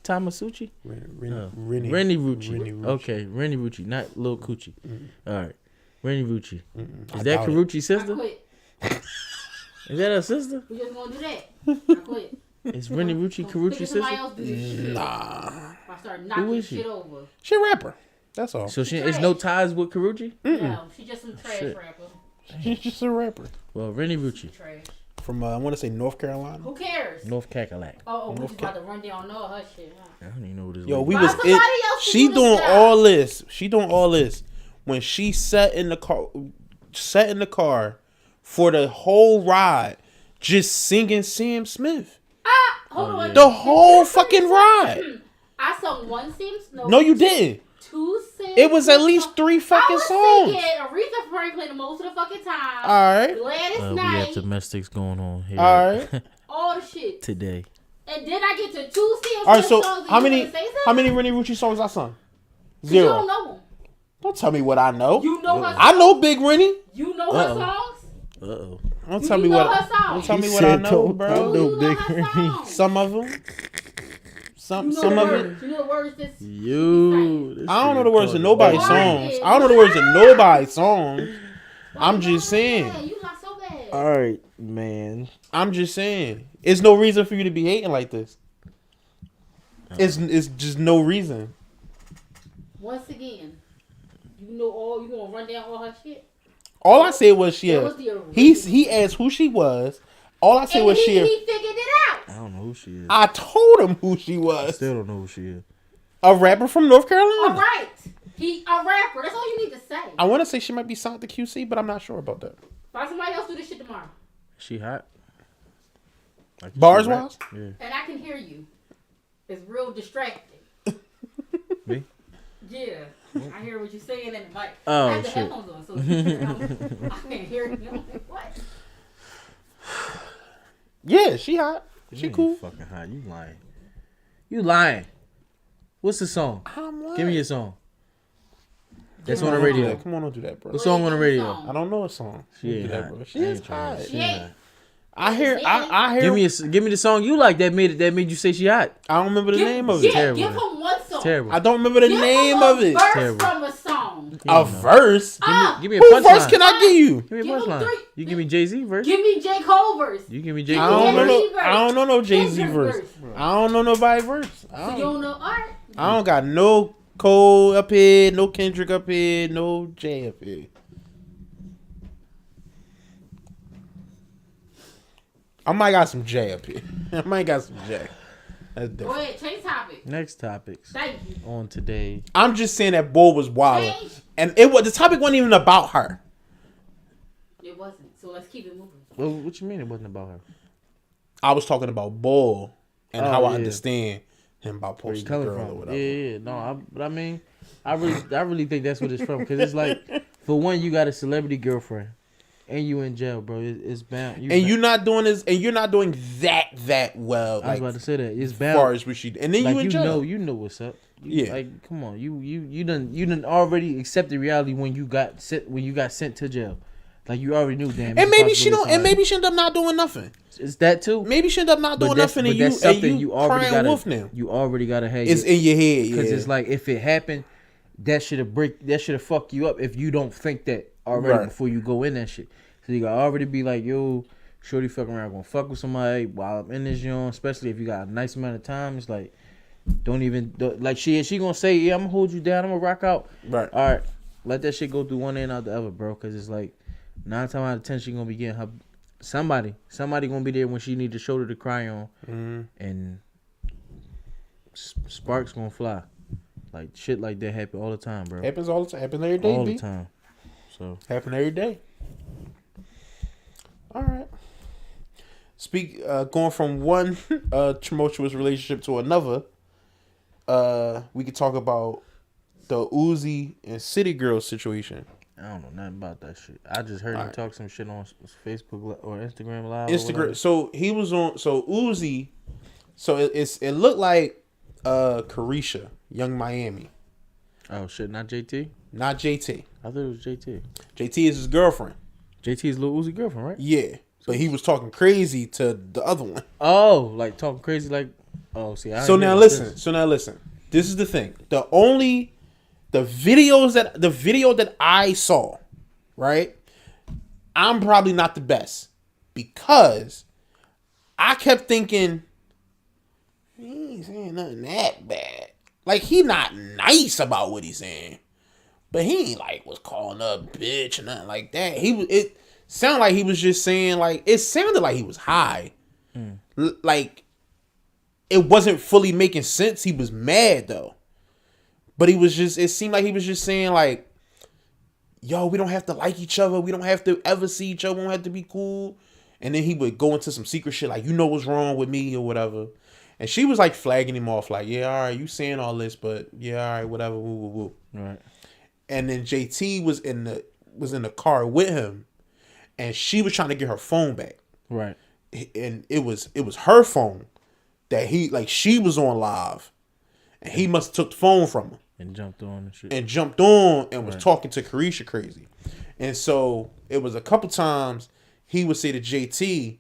Tamasuchi. Rennie Rennie Rucci. Rennie Rucci. Okay, Rennie Rucci, not Lil Coochie. All right, Rennie Rucci. I Is that doubt it. Karuchi's I sister? quit. Is that her sister? We just gonna do that. I quit. Is Rennie Rucci Don't Karuchi's think somebody sister? else do this shit. Nah. If I start knocking is she? shit over. She a rapper. That's all. So she is no ties with Karuchi? No, she just some trash Shit. rapper. She's just a rapper. Well, Rennie Rucci, Trash. From I want to say North Carolina. Who cares? North Cackalack. Oh, we just about to run down all her shit, huh? I don't even know what this Yo, lady- we Find was somebody else to she do this doing job. all this. She doing all this when she sat in the car for the whole ride, just singing Sam Smith. Hold on. The whole fucking ride. I sung one Sims. No, you didn't. Two Sims. It was at least 3 fucking I songs. was singing Aretha Franklin most of the fucking time. All right. Gladys we Knight. have domestics going on here All right. All the shit. today. And then I get to two Sims. All right. So songs and how you many gonna say something? how many Rennie Rucci songs I sung? 'Cause You 0. don't know them. Don't tell me what I know. You know her songs. I know Big Rennie. You know her Uh-oh. songs. Uh-oh. Don't Do tell you me know what. her songs? Don't tell me He what I said know, don't- bro. I know You know Big her Rennie. songs. Some of them. Some You know some the of it. words. You know the words that You. this I don't know nigga the words to talking nobody's about- Why? songs. I don't know the words to nobody's songs. I'm just saying. Yeah, you not so bad. All right, man. I'm just saying. It's no reason for you to be hating like this. It's just no reason. Once again, you know all. You gonna run down all her shit. All I said was That was the original. he asked who she was. All I said And was he figured it out. I don't know who she is. I told him who she I was. still don't know who she is. A rapper from North All Carolina. right, he a rapper. That's all you need to say. I want to say she might be signed to QC, but I'm not sure about that. Find somebody else do this shit tomorrow, She hot? Like, she Bars rap? wise? Yeah. and I can hear you. It's real distracting. Me? Yeah, I hear what you're saying in the mic. Oh, I have the shit. headphones on, so I can't hear you. I'm like, what? Yeah, she hot. You She ain't cool. fucking hot. You lying. You lying. What's the song? I'm lying. Give me a song. That's Come on the don't do radio. that. Come on, don't do that, bro. What song on the radio? I don't know a song. She Don't ain't do that, hot. bro. I She is ain't trying. hot. She ain't hot. I hear. I hear. Give me the song you like that made you say she hot. I don't remember the name of Yeah, it. Terrible. give him one song. Terrible. I don't remember the Give name him a of it. verse Terrible. from a song. A verse. Give me a Who punchline. verse can I give you? Give me a Give him punchline. three. You give me Jay-Z verse. Give me J. Cole verse. You give me Jay-Z I don't know verse. no. Jay-Z verse. I don't know no Jay Z Kendrick verse. verse. I don't know nobody verse. So you don't know art. I don't got no Cole up here, no Kendrick up here, no Jay up here. I might got some J up here. I might got some J. That's Go different. ahead, change topic. Next topics Thank you. on today. I'm just saying that bull was wild, Change. and it was the topic wasn't even about her. It wasn't. So let's keep it moving. Well, what you mean it wasn't about her? I was talking about bull and Oh, how I yeah. understand him about Where you posting a coming girl or from? whatever. Yeah. No, but I mean, I really think that's what it's from. Because it's like, for one, you got a celebrity girlfriend, and you in jail, bro. It's bound. You're not doing this, and you're not doing that well. I was about to say that it's as bound. far as what she, and then Like you in jail. you know what's up. Yeah. Like, come on, you done already accepted reality when you got sent to jail. Like, you already knew, damn. And maybe she don't. And maybe she end up not doing nothing. it's that too. Maybe she end up not doing nothing, and that's you already crying gotta, wolf now. You already gotta have. It's in your head, Because yeah. it's like, if it happened, that should have fuck you up if you don't think that already Right. before you go in that shit. So you gotta already be like, yo, shorty fucking around gonna fuck with somebody while I'm in this joint, especially if you got a nice amount of time. It's like, like she gonna say, yeah, I'm gonna hold you down, I'm gonna rock out. Right. All right, let that shit go through one end out the other, bro. Because it's like 9 times out of 10 she gonna be getting her somebody gonna be there when she need a shoulder to cry on, and sparks gonna fly. Like, shit like that happen all the time, bro. Happens all the time. Happens every day. All B. the time. So Happen every day. All right. Going from one tumultuous relationship to another. We could talk about the Uzi and City Girls situation. I don't know nothing about that shit. I just heard him Alright. talk some shit on Facebook or Instagram Live. Or Instagram. whatever. So he was on. So Uzi. So it looked like Carisha, Young Miami, Oh shit, not JT. not JT. I thought it was JT. JT is his girlfriend. JT's Lil Uzi girlfriend, right? Yeah, but he was talking crazy to the other one. Oh, like talking crazy, like, oh, see. I So ain't now hear listen. this. So now listen. This is the thing. The video that I saw, right? I'm probably not the best because I kept thinking he ain't saying nothing that bad. Like, he not nice about what he's saying, but he ain't like was calling up bitch or nothing like that. It sounded like he was just saying, like, it sounded like he was high. Like, it wasn't fully making sense. He was mad though. But it seemed like he was just saying, like, yo, we don't have to like each other. We don't have to ever see each other. We don't have to be cool. And then he would go into some secret shit like, you know what's wrong with me or whatever. And she was like flagging him off like, yeah, all right, you saying all this, but yeah, all right, whatever, woo, woo, woo. Right. And then JT was in the car with him, and she was trying to get her phone back. Right. And it was her phone that she was on live, and he must have took the phone from her. And jumped on and shit. And jumped on and was Right. talking to Carisha crazy. And so it was a couple times he would say to JT,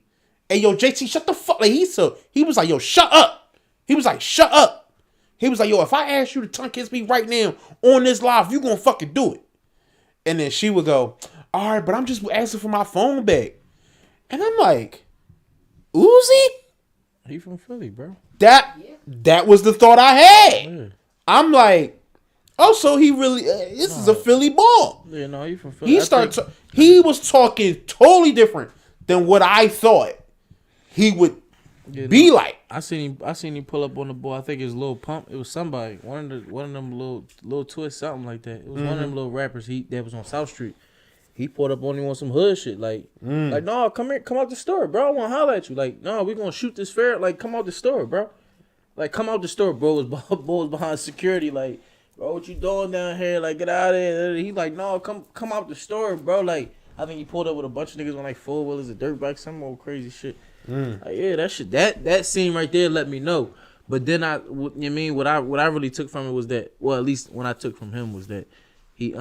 hey, yo, JT, shut the fuck. Like, he was like, yo, shut up. He was like, shut up. He was like, yo, if I ask you to tongue kiss me right now on this live, you gonna fucking do it. And then she would go, all right, but I'm just asking for my phone back. And I'm like, Uzi? He from Philly, bro. That was the thought I had. Yeah. I'm like, oh, so he really, this is a Philly ball. Yeah, no, he from Philly. He was talking totally different than what I thought he would be like. I seen him pull up on the boy. I think it was Lil Pump. It was somebody. One of them little twist, something like that. It was one of them little rappers that was on South Street. He pulled up on him on some hood shit. Like, no, come here, come out the store, bro. I want to holler at you. Like, no, we gonna shoot this fair. Like, come out the store, bro. Like, come out the store, bro. Was behind security. Like, bro, what you doing down here? Like, get out of here. He like, no, come out the store, bro. Like, I think he pulled up with a bunch of niggas on like 4-wheelers, a dirt bike, some old crazy shit. Like, yeah, that shit, that scene right there let me know. But then what I really took from it was that, well, at least what I took from him was that he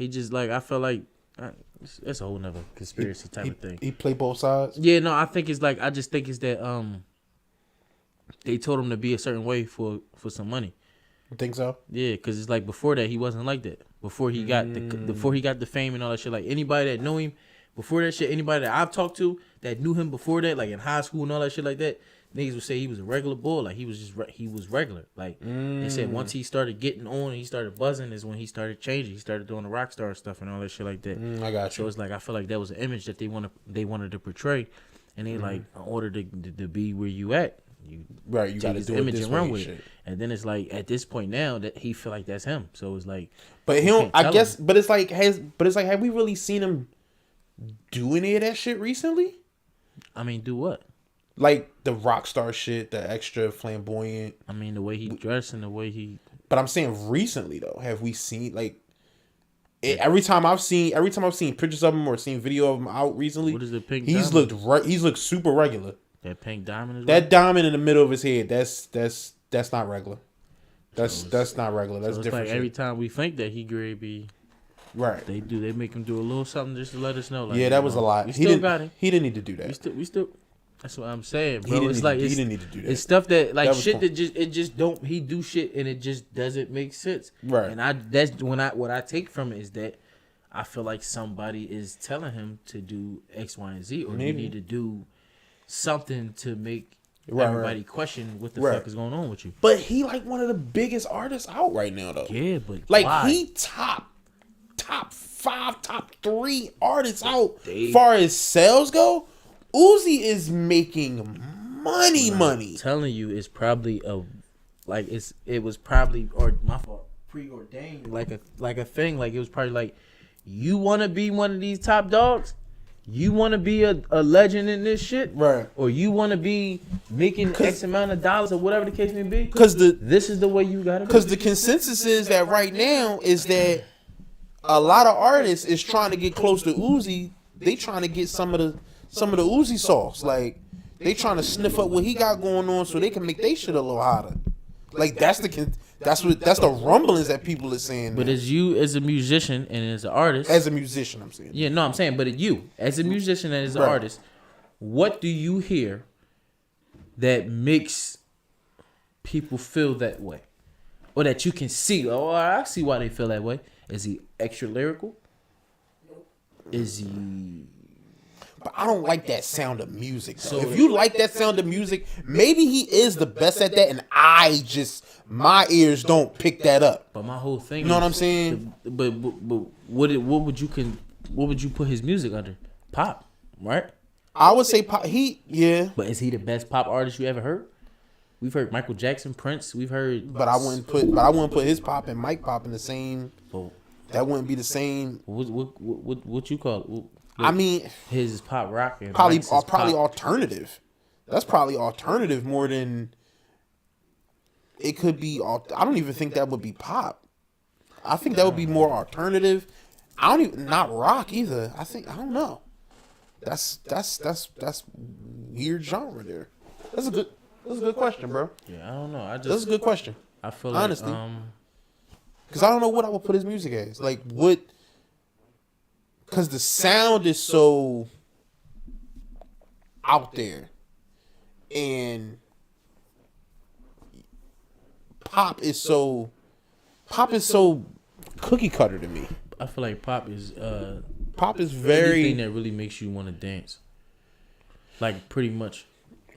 just, like, I felt like it's a whole nother conspiracy type of thing. He played both sides. Yeah, no, I think it's like, I just think it's that they told him to be a certain way for some money. You think so? Yeah, because it's like before that he wasn't like that. Before he got the fame and all that shit. Like, anybody that knew him before that shit, anybody that I've talked to that knew him before that, like in high school and all that shit like that, niggas would say he was a regular bull, like he was just he was regular. Like they said, once he started getting on, and he started buzzing, is when he started changing. He started doing the rock star stuff and all that shit like that. I got So you. it's like I feel like that was an image that they wanted to portray, and they like in order to be where you at, you Right, you take got to his do it image this and run way. with Shit. it. And then it's like at this point now that he feel like that's him. So it's like, But he you don't. can't I tell guess. him. But it's like have we really seen him do any of that shit recently? I mean, do what? Like the rock star shit, the extra flamboyant. I mean, the way he dressed and the way he. But I'm saying recently though, have we seen like every time I've seen pictures of him or seen video of him out recently? What is the pink He's diamond? he's looked super regular. That pink diamond is That diamond in the middle of his head, that's not regular. That's not regular. That's so it's different. like every shit. time we think that he grade be, Right. they make him do a little something just to let us know. Like, Yeah, that was a lot. We He still got him. He didn't need to do that. We still. That's what I'm saying, He bro. didn't It's need like to- he it's, didn't need to do that. It's stuff that like That was shit cool. that just don't. He do shit and it just doesn't make sense. Right. And that's what I take from it is that I feel like somebody is telling him to do X, Y, and Z, or you Maybe. need to do something to make Right, everybody right. question what the Right. fuck is going on with you. But he like one of the biggest artists out right now though. Yeah, but Like why? he top 5, top 3 artists out. They- Far as sales go, Uzi is making money. telling you it's probably it was probably or my fault preordained like a thing, like it was probably like, you want to be one of these top dogs, you want to be a legend in this shit, Right. or you want to be making X amount of dollars or whatever the case may be, Cause this is the way you gotta be. the consensus is that right now is that a lot of artists is trying to get close to Uzi. They trying to get some of the Uzi sauce. Like they trying to sniff up what he got going on so they can make they shit a little hotter. Like that's the rumblings that people are saying. But now. as you as a musician and as an artist, As a musician, I'm saying. yeah, no, I'm saying, but you as a musician and as an Right. artist, what do you hear that makes people feel that way, or that you can see? Oh, I see why they feel that way. Is he extra lyrical? Is he? But I don't like that sound of music. Though. So- If you like that sound of music, maybe he is the best at that, and my ears don't pick that up. But my whole thing. You know is what I'm saying? But what would you put his music under? Pop, right? I would say yeah, But is he the best pop artist you ever heard? We've heard Michael Jackson, Prince. We've heard. but I wouldn't put his pop and Mike Pop in the same. Well, That wouldn't be the same. what you call it? I mean, His is pop rock and probably Mike's is probably pop. alternative. That's probably alternative more than it could be. I don't even think that would be pop. I think that would be more alternative. I don't even not rock either. I don't know. That's weird genre there. That's a good question, bro. Yeah, I don't know. That's a good question. I feel like honestly. Because I don't know what I would put his music as. Like what? Because the sound is so out there, and pop is so cookie cutter to me. I feel like pop is Pop is anything very that really makes you want to dance. Like pretty much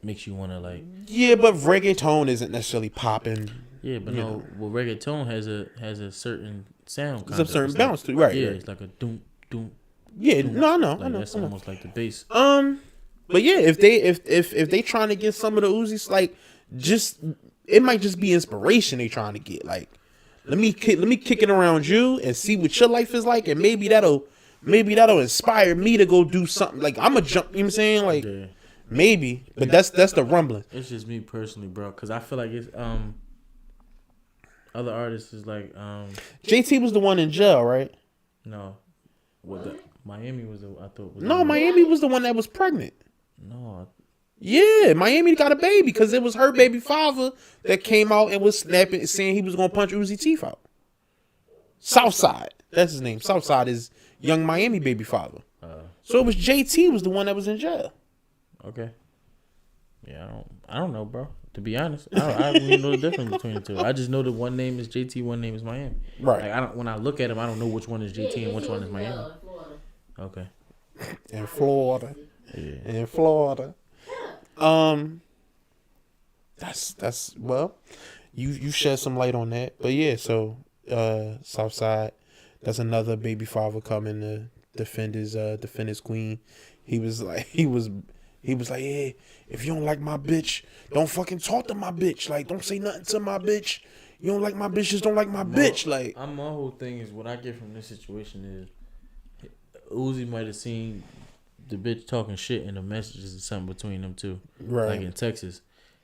makes you want to like. yeah, but reggaeton isn't necessarily popping. Yeah, but no, well, reggaeton has a certain sound. There's a certain It's bounce to it, right? Yeah, right. it's like a doom doom. Yeah, no, I know, Like I know. that's I know. almost like the bass. But yeah, if they trying to get some of the Uzis, like just it might just be inspiration they trying to get. Like let me kick it around you and see what your life is like, and maybe that'll inspire me to go do something. Like I'm a jump. You know what I'm saying? Like Yeah. maybe, but that's the rumbling. It's just me personally, bro, because I feel like it's other artists is like JT was the one in jail, right? no, what the Miami was the I thought was No, the, Miami was the one that was pregnant. no Yeah, Miami got a baby because it was her baby father that came out and was snapping, saying he was gonna punch Uzi teeth out. Southside, that's his name. Southside is Young Miami baby father. So it was JT was the one that was in jail. okay. Yeah, I don't know, bro. To be honest, I don't even know the difference between the two. I just know that one name is JT, one name is Miami. Right. Like I don't. When I look at him, I don't know which one is JT and which one is Miami. Florida. Okay. In Florida. Yeah. In Florida. That's well, you shed some light on that. But yeah, so Southside, that's another baby father coming to defend his queen. He was like, yeah, if you don't like my bitch, don't fucking talk to my bitch. Like, don't say nothing to my bitch. You don't like my bitch, just don't like my bitch. Like, my whole thing is what I get from this situation is Uzi might have seen the bitch talking shit in the messages or something between them two. right. Like in Texas.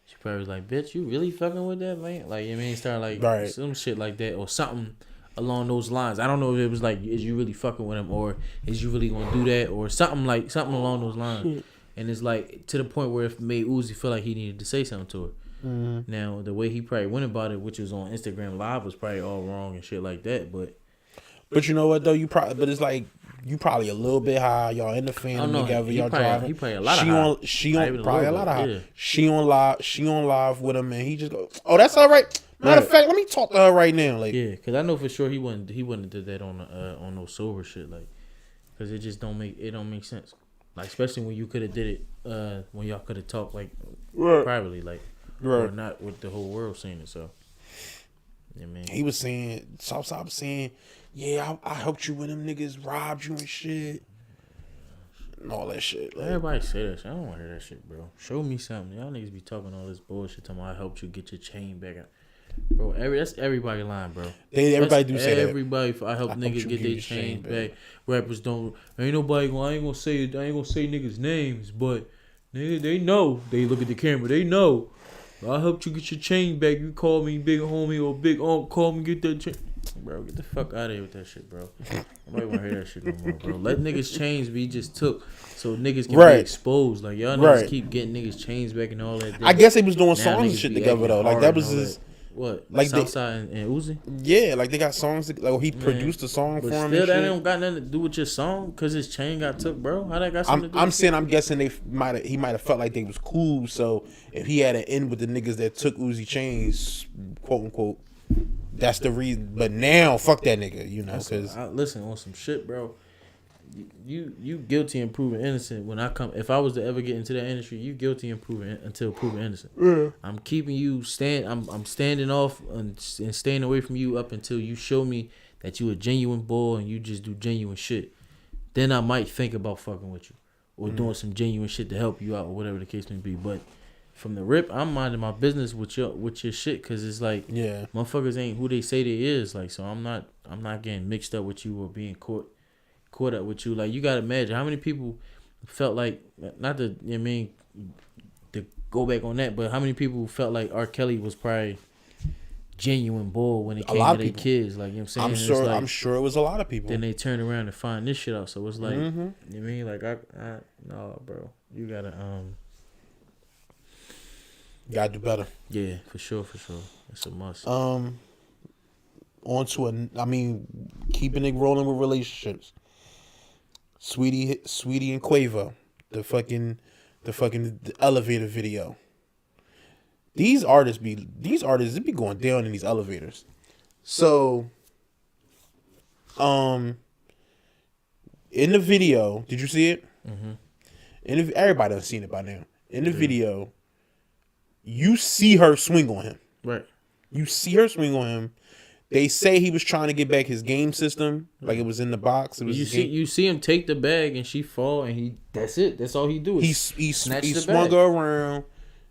She probably was like, bitch, you really fucking with that, man? Like, you mean, start like Right. some shit like that or something along those lines. I don't know if it was like, is you really fucking with him or is you really gonna do that or something along those lines. And it's like to the point where it made Uzi feel like he needed to say something to her. Mm-hmm. Now, the way he probably went about it, which was on Instagram Live, was probably all wrong and shit like that. But you know what though? But it's like you probably a little bit high. Y'all in the family know. together. He Y'all probably- driving. he probably a lot of high. She Not on even a probably a little lot of bit, high. yeah. She on live. And he just go, oh, that's all right. Matter of Right. fact, let me talk to her right now. Like, yeah, because I know for sure he wouldn't have did that on no sober shit, like, because it just don't make sense. Like, especially when you could have did it when y'all could have talked like right. privately, like, Right. or not with the whole world seeing it. So, yeah, man. He was saying, Southside was saying, yeah, I helped you when them niggas robbed you and shit. And all that shit. Like, Everybody say that shit. I don't want to hear that shit, bro. Show me something. Y'all niggas be talking all this bullshit. Talking about I helped you get your chain back. Bro, that's everybody lying, bro. everybody do say that. Everybody, I help helped niggas you get get their your chain chains back. Rappers don't. Ain't nobody. I ain't gonna say niggas names, but nigga, they know. They look at the camera. They know. I helped you get your chain back. You call me big homie or big uncle. Call me get that chain. Bro, get the fuck out of here with that shit, bro. Nobody wanna hear that shit no more, bro. Let niggas chains be just took so niggas can Right. be exposed. Like y'all niggas Right. keep getting niggas chains back and all that. I guess they was doing Now songs and niggas shit be together acting though. Like hard that and was all his. that. What? like they- Southside and Uzi? Yeah, like they got songs. Like he produced a song But for him. still, And that shit. don't got nothing to do with your song because his chain got took, bro. How that got something to do I'm with saying I'm guessing he might have felt like they was cool. So if he had an end with the niggas that took Uzi chains, quote unquote, that's the reason. But now, fuck that nigga, you know, because listen on some shit, bro. You guilty and proven innocent. If I was to ever get into that industry, you guilty and proven innocent. I'm keeping you I'm standing off and staying away from you up until you show me that you a genuine boy and you just do genuine shit. Then I might think about fucking with you or doing some genuine shit to help you out or whatever the case may be. But from the rip, I'm minding my business with your shit because it's like yeah, motherfuckers ain't who they say they is. Like, so I'm not getting mixed up with you or being caught up with you. Like, you gotta imagine how many people felt like, not to, I mean, to go back on that, but how many people felt like R. Kelly was probably genuine bull when it came to their kids. Like, you know what I'm saying? I'm sure it was a lot of people. Then they turned around and find this shit out. So it's like, Mm-hmm. you know what I mean? Like, no, bro. You gotta, Gotta do better. yeah, for sure. It's a must. On to keeping it rolling with relationships. Sweetie and Quavo, the elevator video. These artists be going down in these elevators. So, in the video, did you see it? Mm-hmm. Everybody done seen it by now. In the video, you see her swing on him. Right. You see her swing on him. They say he was trying to get back his game system, like it was in the box. It was You see him take the bag and she fall and that's it. That's all he do. He snatch the swung bag. her around.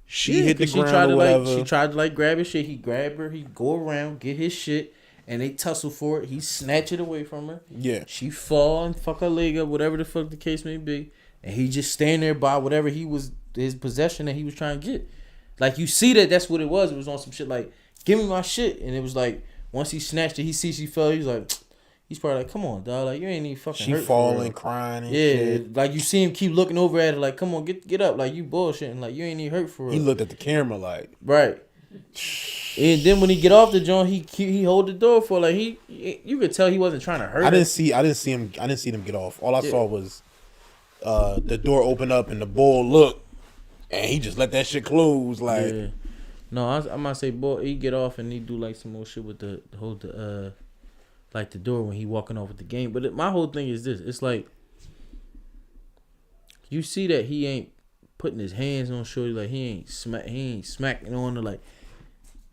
She hit the 'cause ground or whatever. she tried to grab his shit. He grabbed her. He go around, get his shit, and they tussle for it. He snatch it away from her. Yeah. She fall and fuck her leg up, whatever the fuck the case may be, and he just stand there by whatever his possession that he was trying to get. Like, you see that's what it was. It was on some shit like, give me my shit, and it was like once he snatched it, he see she fell. He's like, he's probably like, come on, dog, like you ain't even fucking. She hurt falling, crying, and shit. like you see him keep looking over at her, like, come on, get up, like you bullshitting, like you ain't even hurt for real. He looked at the camera like, Right. And then when he get off the joint, he hold the door for like you could tell he wasn't trying to hurt. I didn't see them get off. All I saw was the door open up and the bull look, and he just let that shit close. Like, Yeah. No, I'm gonna say, boy, he get off and he do like some more shit with the like the door when he walking off with the game. But my whole thing is this: it's like you see that he ain't putting his hands on shorty, like he ain't smacking on her like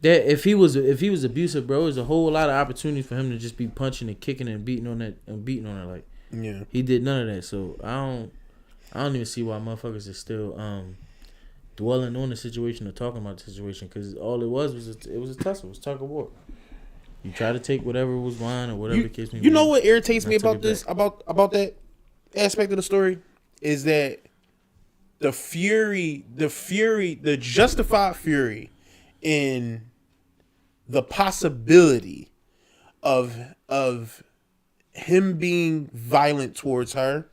that. If he was abusive, bro, there's a whole lot of opportunity for him to just be punching and kicking and beating on her. Like, Yeah. he did none of that. So I don't even see why motherfuckers is still dwelling on the situation or talking about the situation, because all it was a tussle. It was tug of war. You try to take whatever was mine or whatever the case may be. You know what irritates me I took about it this, back. about that aspect of the story, is that the justified fury in the possibility of him being violent towards her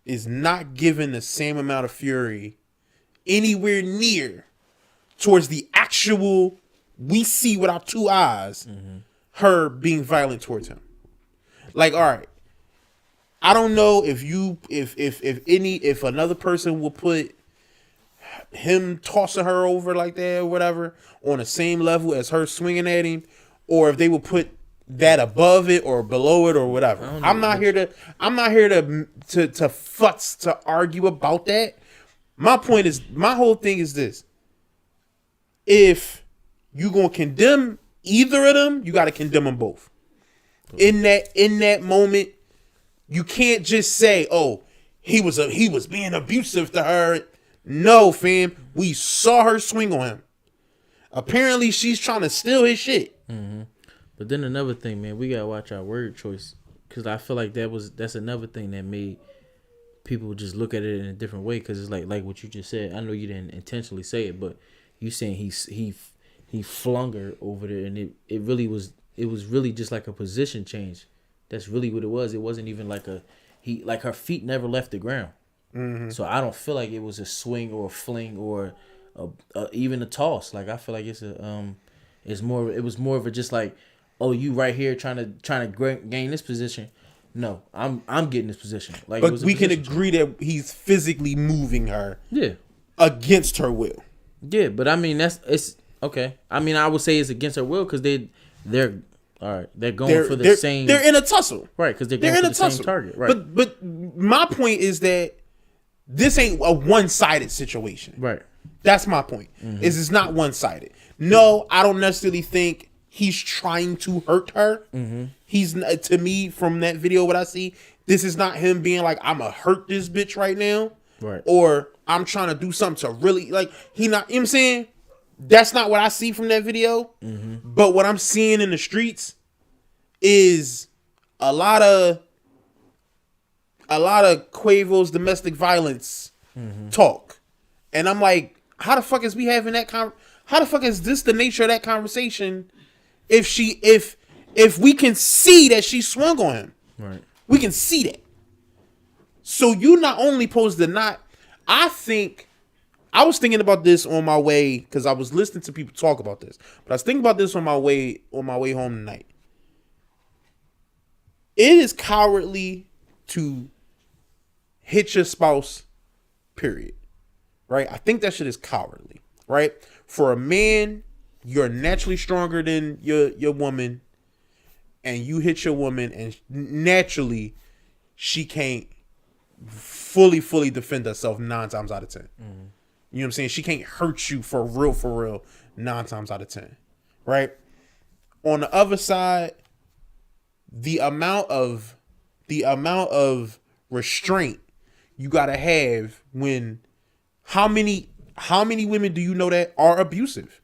is not given the same amount of fury anywhere near towards the actual, we see with our two eyes, her being violent towards him. Like, all right, I don't know if another person will put him tossing her over like that or whatever on the same level as her swinging at him, or if they will put that above it or below it or whatever. I'm not here to futz to argue about that. My whole thing is this: if you gonna condemn either of them, you got to condemn them both. In that moment, you can't just say, "Oh, he was being abusive to her." No, fam, we saw her swing on him. Apparently, she's trying to steal his shit. Mm-hmm. But then another thing, man, we gotta watch our word choice, because I feel like that's another thing that made people just look at it in a different way. Because it's like what you just said. I know you didn't intentionally say it, but you saying he flung her over there, and it was really just like a position change. That's really what it was. It wasn't even like her feet never left the ground. Mm-hmm. So I don't feel like it was a swing or a fling or even a toss. Like, I feel like it was more of a just like, oh, you right here trying to gain this position. No, I'm getting this position. Like, but we can agree that he's physically moving her. Yeah. Against her will. Yeah, but I mean it's okay. I mean, I would say it's against her will because they're all right. They're going for the same. They're in a tussle, right? Because they're going for the same target, right? But my point is that this ain't a one-sided situation, right? That's my point. Mm-hmm. It's not one-sided. No, I don't necessarily think he's trying to hurt her. Mm-hmm. He's, to me, from that video, what I see, this is not him being like, I'm gonna hurt this bitch right now, right? Or I'm trying to do something to really, like, he not, you know what I'm saying? That's not what I see from that video. Mm-hmm. But what I'm seeing in the streets is a lot of Quavo's domestic violence talk. And I'm like, how the fuck is we having that how the fuck is this the nature of that conversation if we can see that she swung on him? Right. We can see that. So you not only supposed to not, I was thinking about this on my way, because I was listening to people talk about this, but I was thinking about this on my way home tonight. It is cowardly to hit your spouse, period. Right? I think that shit is cowardly. Right? For a man, you're naturally stronger than your woman, and you hit your woman, and naturally she can't fully defend herself 9 times out of 10. Mm-hmm. You know what I'm saying? She can't hurt you for real 9 times out of 10. Right? On the other side, the amount of restraint you gotta have when how many women do you know that are abusive?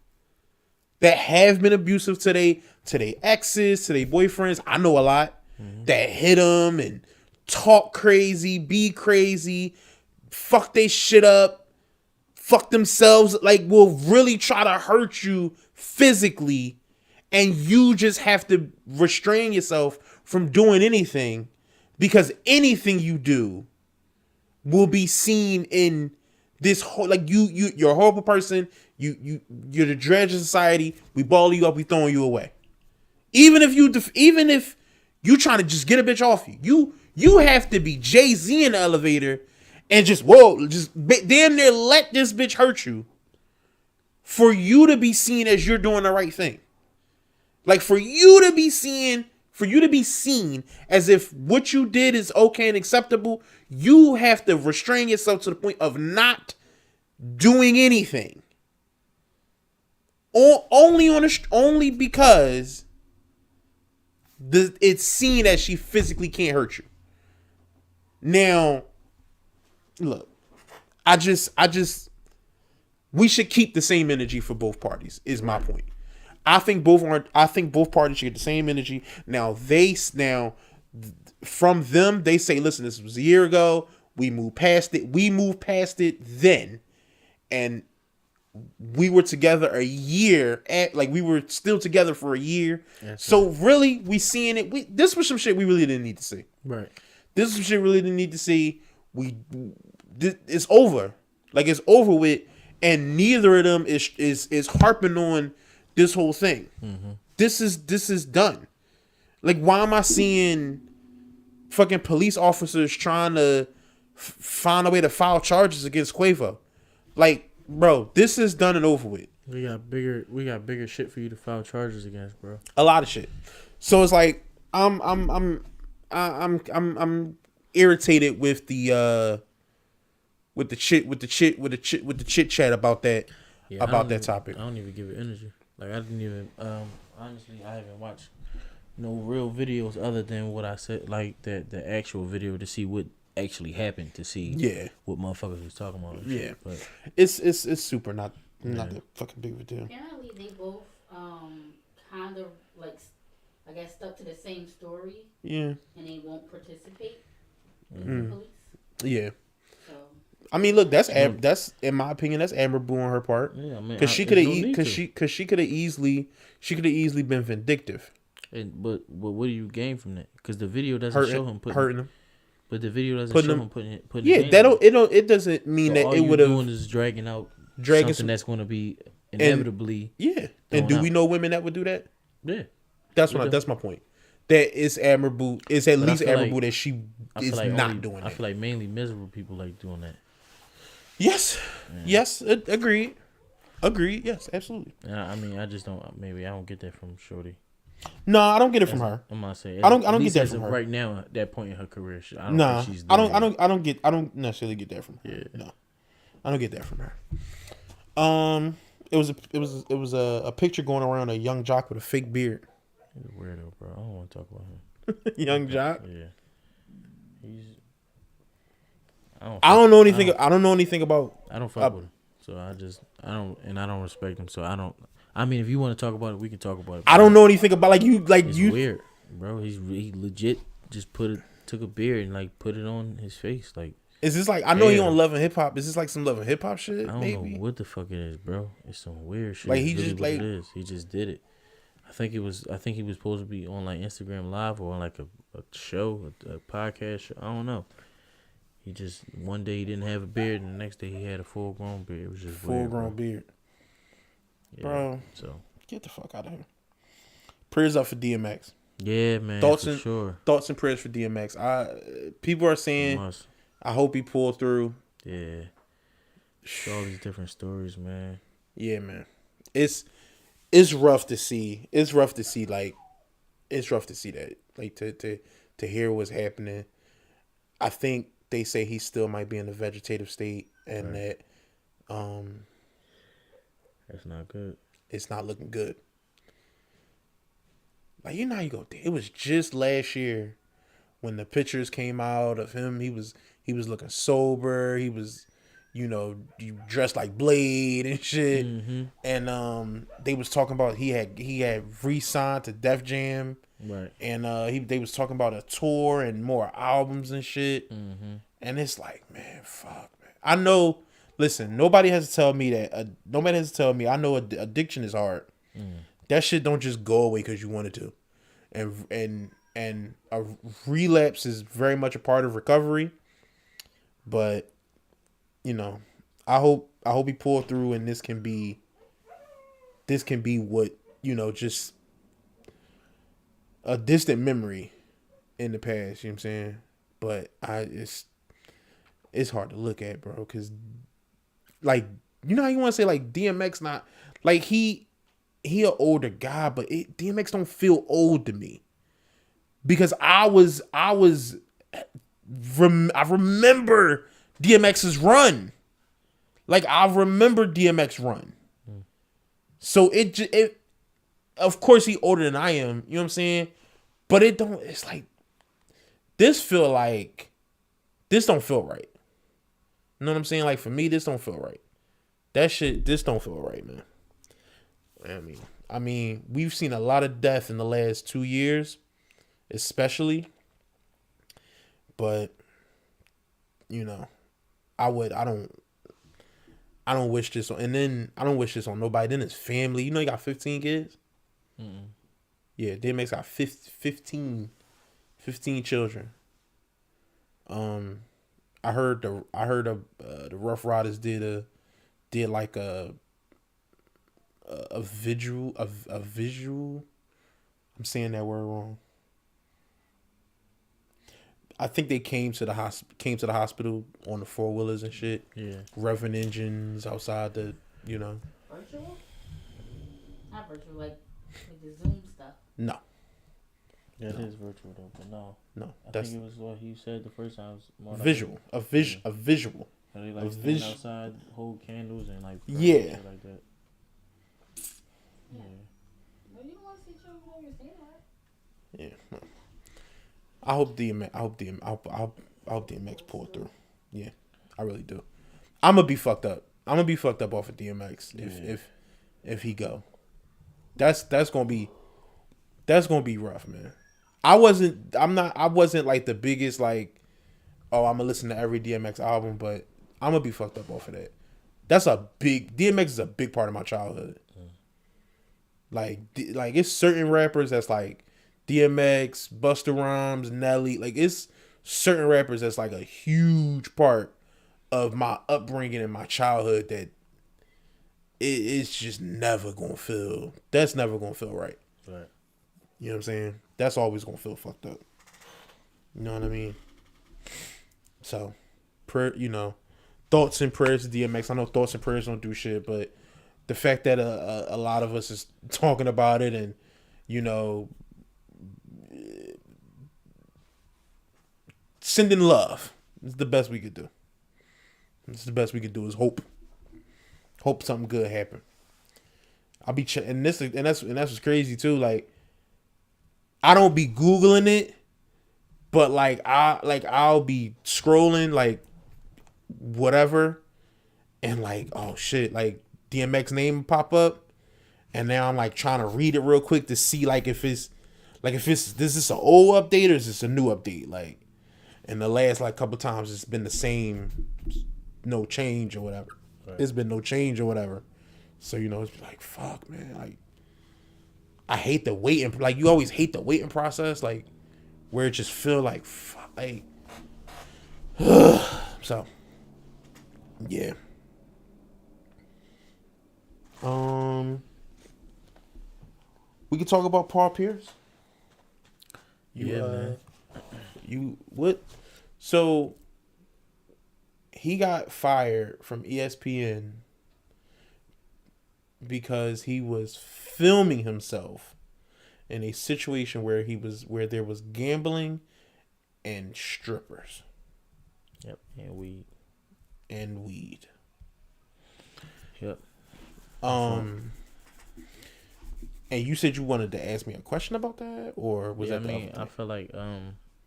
That have been abusive to their exes, to their boyfriends. I know a lot that hit them and talk crazy, be crazy, fuck they shit up, fuck themselves, like will really try to hurt you physically, and you just have to restrain yourself from doing anything, because anything you do will be seen in this whole, like you're a horrible person. You're the dregs of society. We ball you up. We throwing you away. Even if you trying to just get a bitch off you have to be Jay-Z in the elevator and just damn near let this bitch hurt you for you to be seen as you're doing the right thing. Like for you to be seen as if what you did is okay and acceptable, you have to restrain yourself to the point of not doing anything. Only because it's seen that she physically can't hurt you. Now, look, we should keep the same energy for both parties. Is my point. I think both parties should get the same energy. Now from them, they say, listen, this was a year ago. We moved past it. We moved past it then, and we were together a year. We were still together for a year. That's so right. Really, we seeing it. This was some shit we really didn't need to see. Right. This is some shit we really didn't need to see. It's over. Like, it's over with, and neither of them is harping on this whole thing. Mm-hmm. This is done. Like, why am I seeing fucking police officers trying to find a way to file charges against Quavo? Like, bro, this is done and over with. We got bigger shit for you to file charges against, bro. A lot of shit. So it's like I'm irritated with the chit chat about that that topic. I don't even give it energy. Like, I didn't even honestly, I haven't watched no real videos other than what I said, like the actual video, to see what actually happened, to see what motherfuckers was talking about. Yeah, but it's super not that fucking big of a deal. Apparently, they both kind of like, I guess, stuck to the same story. Yeah, and they won't participate with the police. Yeah. So, I mean, look, that's in my opinion, that's admirable on her part. Yeah, I mean, because she could have easily been vindictive. But what do you gain from that? Because the video doesn't show him hurting him. But the video doesn't show him putting. Yeah, it doesn't mean that it would have. Doing is dragging something that's going to be inevitably. And do we know women that would do that? Yeah, that's my point. That is admirable. It's at least admirable that she is not doing that. I feel like mainly miserable people like doing that. Yes. Yeah. Yes. Agreed. Yes, absolutely. I mean, I just don't. Maybe I don't get that from Shorty. No, I don't get it from her. I'm not saying. I don't get that from her right now. At that point in her career, I don't necessarily get that from her. Yeah. No, I don't get that from her. It was a picture going around of a young jock with a fake beard. He's a weirdo, bro. I don't want to talk about him. Young jock. Yeah. I don't know anything about. I don't fuck with him, so I don't respect him. So I don't. I mean, if you want to talk about it, we can talk about it. I don't know anything about It's weird, bro. He legit just took a beard and put it on his face. Like, is this like, I know he on Love and Hip Hop. Is this like some Love and Hip Hop shit? I don't know what the fuck it is, bro. It's some weird shit. Like, he really just like it is. He just did it. I think he was supposed to be on Instagram Live or on a show, a podcast show. I don't know. He just, one day he didn't have a beard, and the next day he had a full grown beard. It was just full grown beard. Yeah, bro, so get the fuck out of here. Prayers up for DMX. Yeah, man. Thoughts and prayers for DMX. People are saying, I hope he pulled through. Yeah. All these different stories, man. Yeah, man. It's rough to see. It's rough to see that. Like, to hear what's happening. I think they say he still might be in a vegetative state, and that that's not good. It's not looking good. Like, you know how you go. It was just last year when the pictures came out of him. He was looking sober. He was, dressed like Blade and shit. Mm-hmm. And they was talking about he had re-signed to Def Jam. Right. And they was talking about a tour and more albums and shit. Mm-hmm. And it's like, man, fuck, man. I know. Listen, nobody has to tell me that. Nobody has to tell me. I know addiction is hard. That shit don't just go away because you wanted to, and a relapse is very much a part of recovery. But I hope he pulled through, and this can be what just a distant memory in the past. You know what I'm saying? But it's hard to look at, bro, because like, how you want to say, like, DMX not like he an older guy, but DMX don't feel old to me, because I remember DMX's run. Like, I remember DMX run. So it of course he older than I am, you know what I'm saying? But it's like this don't feel right. You know what I'm saying? Like, for me, this don't feel right. This don't feel right, man. I mean, we've seen a lot of death in the last 2 years, especially. But, you know, I don't wish this on, and then I don't wish this on nobody. Then his family. You know, he got 15 kids. Mm-mm. Yeah, DMX got 15 children. I heard the Rough Riders did like a visual. I'm saying that word wrong. I think they came to the hospital on the 4-wheelers and shit. Yeah. Revving engines outside the, you know. Virtual? Not virtual, like the Zoom stuff. No. Yeah, it is virtual though, but no. I think it was what he said the first time. Was visual. A visual. They like stand outside, hold candles, and like yeah, and shit like that. Yeah. Well, you don't want to see children when you're seeing that. Yeah. I hope DMX pull through. Yeah, I really do. I'm gonna be fucked up. I'm gonna be fucked up off of DMX if he go. That's gonna be rough, man. I wasn't like the biggest like, oh, I'm gonna listen to every DMX album, but I'm gonna be fucked up off of that. DMX is a big part of my childhood. Like it's certain rappers that's like DMX, Busta Rhymes, Nelly. Like, it's certain rappers that's like a huge part of my upbringing and my childhood that it's just never gonna feel. That's never gonna feel right. Right. You know what I'm saying? That's always gonna feel fucked up. You know what I mean? So, thoughts and prayers to DMX. I know thoughts and prayers don't do shit, but the fact that a lot of us is talking about it and, you know, sending love is the best we could do. It's the best we could do is hope something good happen. I'll be and that's what's crazy too. Like, I don't be Googling it, but I'll be scrolling like whatever, and like, oh shit, like DMX name pop up, and now I'm like trying to read it real quick to see like if it's this is an old update or is this a new update, like. And the last like couple times it's been the same, no change or whatever. Right. It's been no change or whatever. So, you know, it's like, fuck, man. Like, I hate the waiting. Like, you always hate the waiting process. Like, where it just feel like, fuck, like, so, yeah. We can talk about Paul Pierce. Man. So he got fired from ESPN because he was filming himself in a situation where there was gambling and strippers. Yep, and weed. Yep. And you said you wanted to ask me a question about that, or was that? I feel like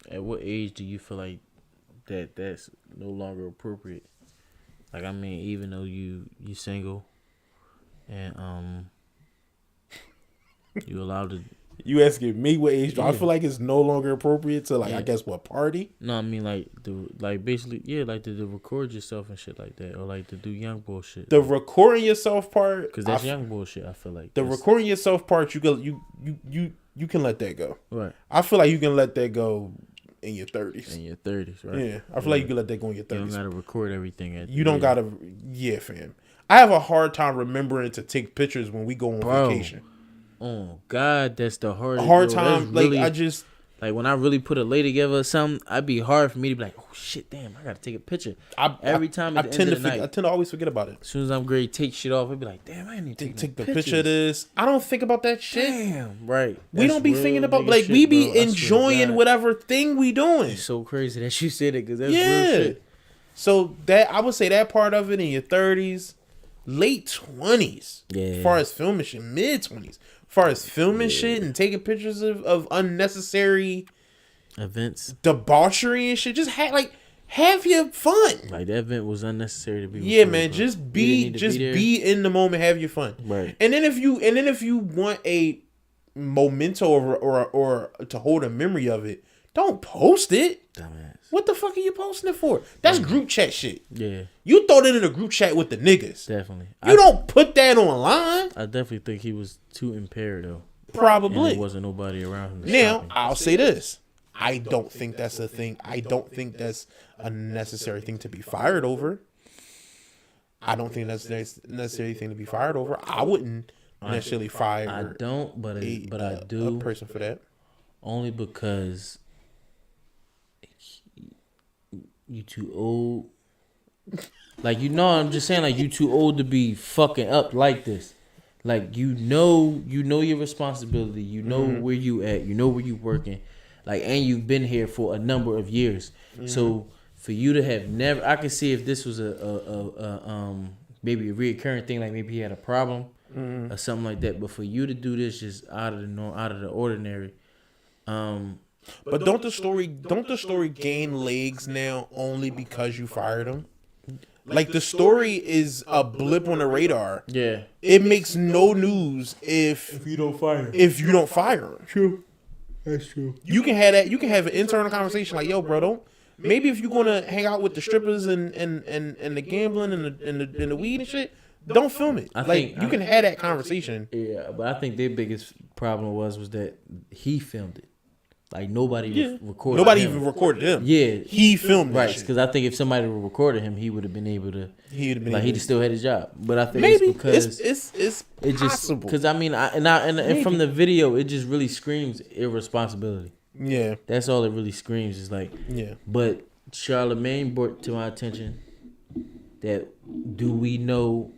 at what age do you feel like that's no longer appropriate? Like, I mean, even though you single and you allowed to. You asking me what age? I feel like it's no longer appropriate to I guess what party? No, I mean basically to record yourself and shit like that, or like to do young bullshit. The recording yourself part, because that's young bullshit. I feel like the recording yourself part, you can let that go. Right. I feel like you can let that go in your 30s. In your 30s, right? Yeah, I feel like you can let that go in your 30s. You don't gotta record everything. You don't gotta. Yeah, fam. I have a hard time remembering to take pictures when we go on vacation. Oh God, that's the hardest. Hard time. Really, I just when I really put a lay together or something, I'd be hard for me to be like, oh shit, damn, I gotta take a picture. Every time at the end of the night, I tend to always forget about it. As soon as I'm ready to take shit off, I'd be like, damn, I need to take the picture of this. I don't think about that shit. Damn, right. We don't be thinking about we be enjoying whatever thing we doing. It's so crazy that you said it because that's real shit. So that I would say that part of it in your 30s, late 20s. Yeah. As far as filming shit, mid 20s. As far as filming shit and taking pictures of unnecessary Events. debauchery and shit, just have your fun. Like that event was unnecessary to be. Yeah, recorded, man. bro. Just We be didn't need to there. be in the moment, have your fun. Right. And then if you want a memento or to hold a memory of it, don't post it. Dumbass. What the fuck are you posting it for? That's group chat shit. Yeah, You throw that in a group chat with the niggas. definitely. You don't put that online. I definitely think he was too impaired though. And Probably. there wasn't nobody around him. to Now, stop him. I'll say this. I don't think that's a thing. I don't think that's a necessary thing to be fired over. I don't think that's a necessary thing to be fired over. I wouldn't necessarily fire I don't, but I a do person for that. only because you too old. Like I'm just saying, like you too old to be fucking up like this. Like you know your responsibility. You know where you at. You know where you working. Like, and you've been here for a number of years. So for you to have never, I could see if this was a maybe a reoccurring thing, like maybe he had a problem or something like that. But for you to do this just out of the norm, out of the ordinary, But don't the story gain legs now only because you fired him? Like the story is a blip on the radar. yeah, It makes no news if you don't fire. you don't fire him. True, that's true. You can have that. You can have an internal conversation like, "Yo, bro, don't." Maybe if you're gonna hang out with the strippers and the gambling and the weed and shit, don't film it. You can have that conversation. Yeah, but I think their biggest problem was that he filmed it. Like nobody recorded. Nobody him. even recorded him. Yeah, He filmed that right. shit. Because I think if somebody recorded him, he would have been able to. He'd have been Like able he'd still had his job. But I think maybe it's because it's it just possible. because I mean and from the video it just really screams irresponsibility. Yeah, That's all it really screams is like. yeah. But Charlemagne brought to my attention that do we know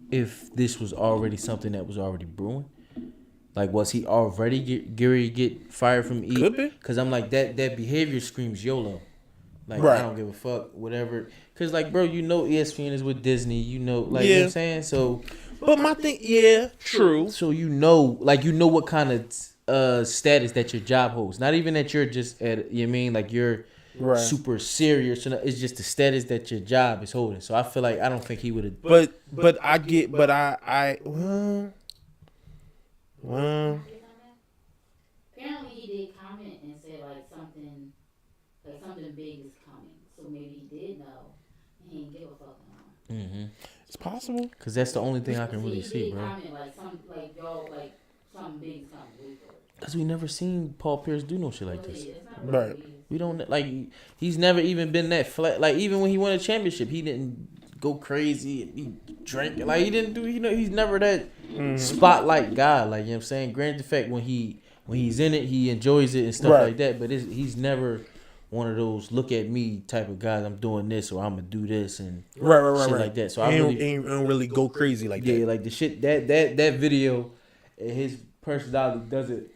if this was already something that was already brewing? Like, was he already get fired from E? Could be. Because I'm like, that behavior screams YOLO. Like, Right. I don't give a fuck, whatever. Because, like, bro, you know ESPN is with Disney. You know, like, you know Yeah. what I'm saying? So But my thing, yeah, true. you know what kind of status that your job holds. Not even that you're just at, you know what I mean? Like, you're Right. super serious. It's just the status that your job is holding. So I feel like I don't think he would have. But I get, but I well, Apparently he did comment and said like something big is coming. So maybe he did know and he didn't give a fuck now. Mm-hmm. it's possible. Because that's the only thing I can really He see, did bro. comment like something big is coming. Wait for it. Because we never seen Paul Pierce do no shit like Well, this. yeah, it's not Right. really big. We don't, like, he's never even been that flat. Like, even when he won a championship, he didn't go crazy and be drinking. Like, he didn't do, he's never that spotlight guy. Like, you know what I'm saying? Granted the fact when he's in it, he enjoys it and stuff Right. like that. But he's never one of those look at me type of guys. I'm doing this or I'm going to do this and Right. shit like that. So I He really, don't really go crazy like yeah, that. like the shit, that video, and his personality doesn't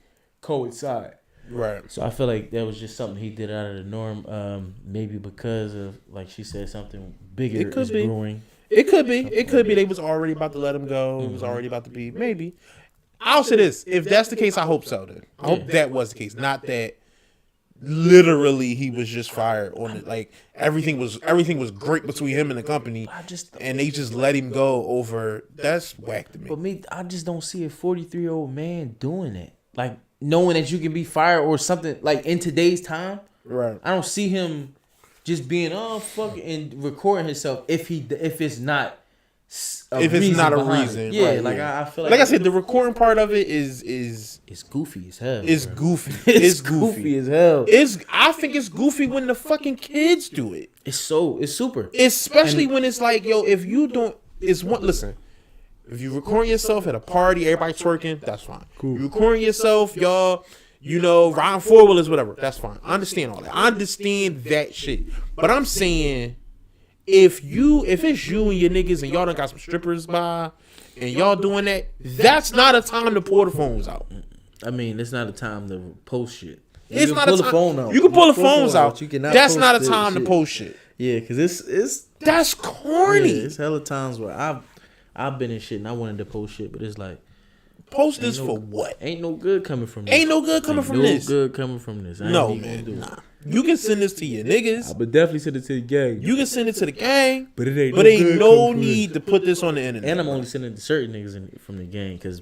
coincide. Right. So I feel like that was just something he did out of the norm. Maybe because of, like she said, something bigger It could is be. brewing. It could be. It could be they was already about to let him go. It was already about to be. Maybe. I'll say this. If that's the case, I hope so. Then I hope that was the case. Not that literally he was just fired on it. Like everything was great between him and the company, and they just let him go over. That's whack to me. But I just don't see a 43-year-old man doing it. Like knowing that you can be fired or something. Like in today's time, Right. I don't see him just being fuck it, and recording himself if it's not. If it's not a behind reason, it. Yeah, right, like yeah. I feel like. Like I said, the recording part of it is it's goofy as hell. is bro. goofy. It's goofy as hell. I think it's goofy when the fucking kids do it. It's super. Especially when it's like, yo, if you don't, listen, if you record yourself at a party, everybody twerking, that's fine. Cool. You recording yourself, y'all, riding four-wheelers, whatever, that's fine. I understand all that. I understand that shit. But I'm saying, if it's you and your niggas and y'all done got some strippers by, and y'all doing that, that's not a time to pull the phones out. I mean, it's not a time to post shit. It's not a time. Phone out. You can pull the phones out. You cannot That's post not a this time to shit. post shit. Yeah, because it's That's corny. Yeah, it's hella times where I've been in shit and I wanted to post shit, but it's like Post this for what? ain't no good coming from this. Ain't no good coming from this. Good coming from this. I ain't No, even gonna do man. it. Nah. You can send this to your niggas. But definitely send it to the gang. You can send it to the gang. But it ain't But no ain't good no coming from need to put this on the internet. And I'm only sending it to certain niggas from the gang because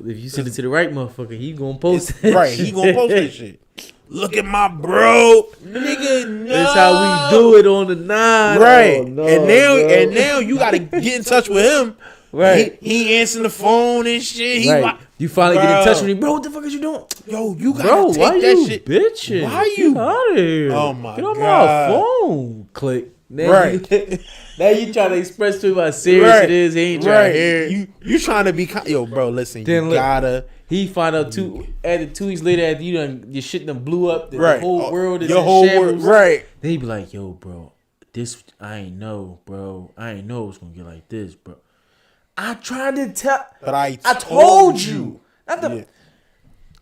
if you send it to the right motherfucker, he gonna post it. Right, he gonna post that shit. Look at my bro, nigga. No. That's how we do it on the 9. Right, Oh, no, and now you gotta get in touch with him. Right. He answering the phone and shit. He Right. You finally get in Bro. touch with me, bro. What the fuck is you doing? Yo, you gotta Bro, take why that you shit. bitching? Why you- Get out of here? Oh, my Get on God. my phone. Click. Now Right. now you trying to express to him how serious it is. He ain't trying to hear it. You trying to be yo, bro? Listen, Then you look, gotta He find out 2 weeks later after your shit done blew up. The right. whole world is your in whole shambles. world, right? Then he be like, yo, bro, this I ain't know, bro. I ain't know it was gonna get like this, bro. I tried to tell, But I told you. Not the, Yeah.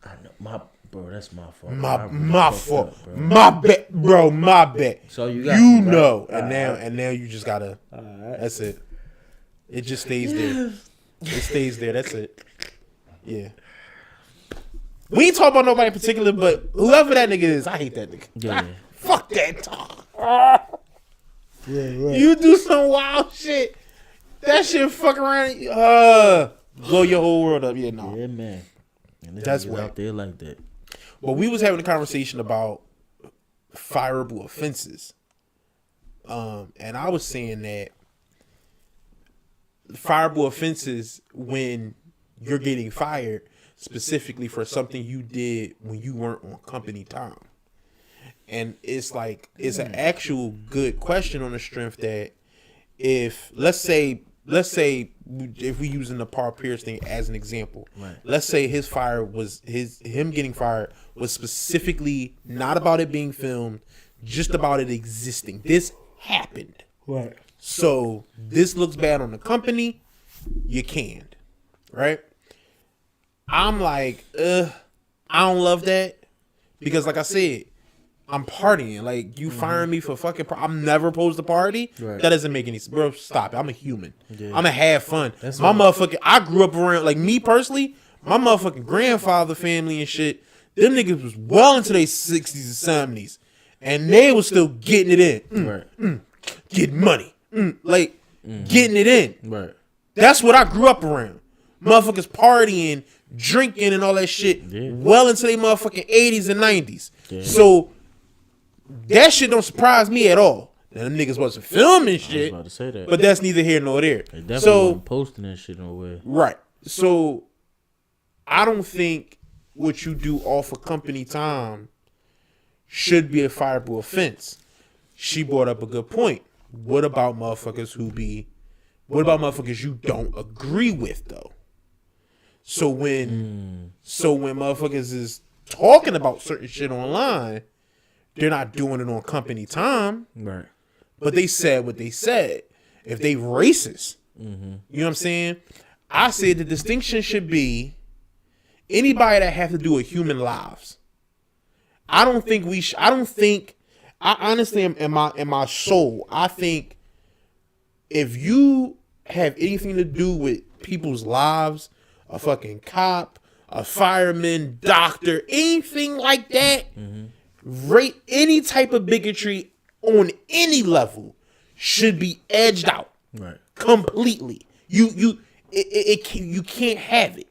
I know, bro. That's my fault. I My really my fucked fault, up, bro. my bet, bro, my bet. So you got you me, right? know, and Alright. now you just gotta. That's it. It just stays there. It stays there. That's it. Yeah. We ain't talking about nobody in particular, but whoever that nigga is, I hate that nigga. Yeah. Fuck that dog. You do some wild shit. That shit fuck around. Blow your whole world up. Yeah, no. Yeah, man. And this That's niggas whack. out there like that. Well, we was having a conversation about fireable offenses. And I was saying that fireable offenses when you're getting fired specifically for something you did when you weren't on company time. And it's like, it's an actual good question on the strength that if, let's say if we using the Paul Pierce thing as an example, Right. let's say him getting fired was specifically not about it being filmed, just about it existing. This happened. Right. So this looks bad on the company, you canned, right? I'm like, I don't love that because, like I said, I'm partying. Like, you firing me for fucking. I'm never supposed to party. Right. That doesn't make any sense, bro. Stop it. I'm a human. Yeah. I'm gonna have fun. That's My what- motherfucking. I grew up around, like, me personally. My motherfucking grandfather family and shit. Them niggas was well into their 60s and 70s, and they was still getting it in. Right. Getting money. Getting it in. Right. That's what I grew up around. Motherfuckers partying, drinking, and all that shit Yeah. well into their motherfucking 80s and 90s. Yeah. So that shit don't surprise me at all. Now, them niggas wasn't filming I was shit, about to say that. but that's neither here nor there. They definitely So, wasn't posting that shit nowhere. right. So I don't think what you do off of company time should be a fireable offense. She brought up a good point. What about motherfuckers you don't agree with though? So when motherfuckers is talking about certain shit online, they're not doing it on company time, Right. but they said what they said. If they racist, you know what I'm saying? I said the distinction should be anybody that have to do with human lives. I don't think I honestly am in my soul, I think if you have anything to do with people's lives, a fucking cop, a fireman, doctor, anything like that, rate any type of bigotry on any level should be edged out Right. completely. You can't have it.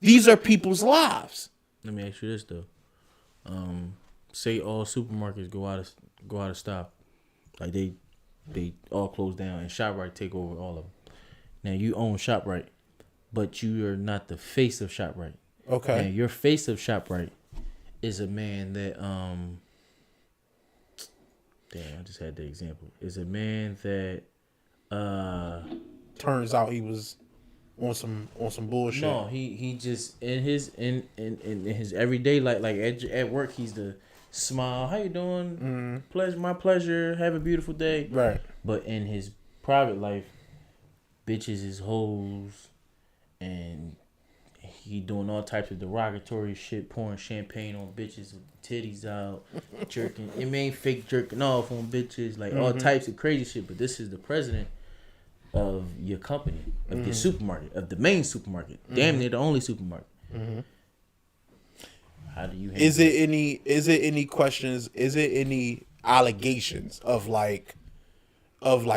These are people's lives. Let me ask you this though. Say all supermarkets go out of stock, like they all close down and ShopRite take over all of them. Now you own ShopRite, but you are not the face of ShopRite. Okay. And your face of ShopRite is a man that damn, I just had the example. Is a man that Turns out he was on some bullshit. no, he just in his everyday life, like at work, he's the smile. How you doing? Pleasure, my pleasure. Have a beautiful day. Right. But in his private life, bitches is hoes, and he doing all types of derogatory shit, pouring champagne on bitches with titties out, jerking. It ain't fake jerking off on bitches, like all types of crazy shit. But this is the president of your company, of your supermarket, of the main supermarket, damn near the only supermarket. How do you? Is it any questions? Is it any allegations of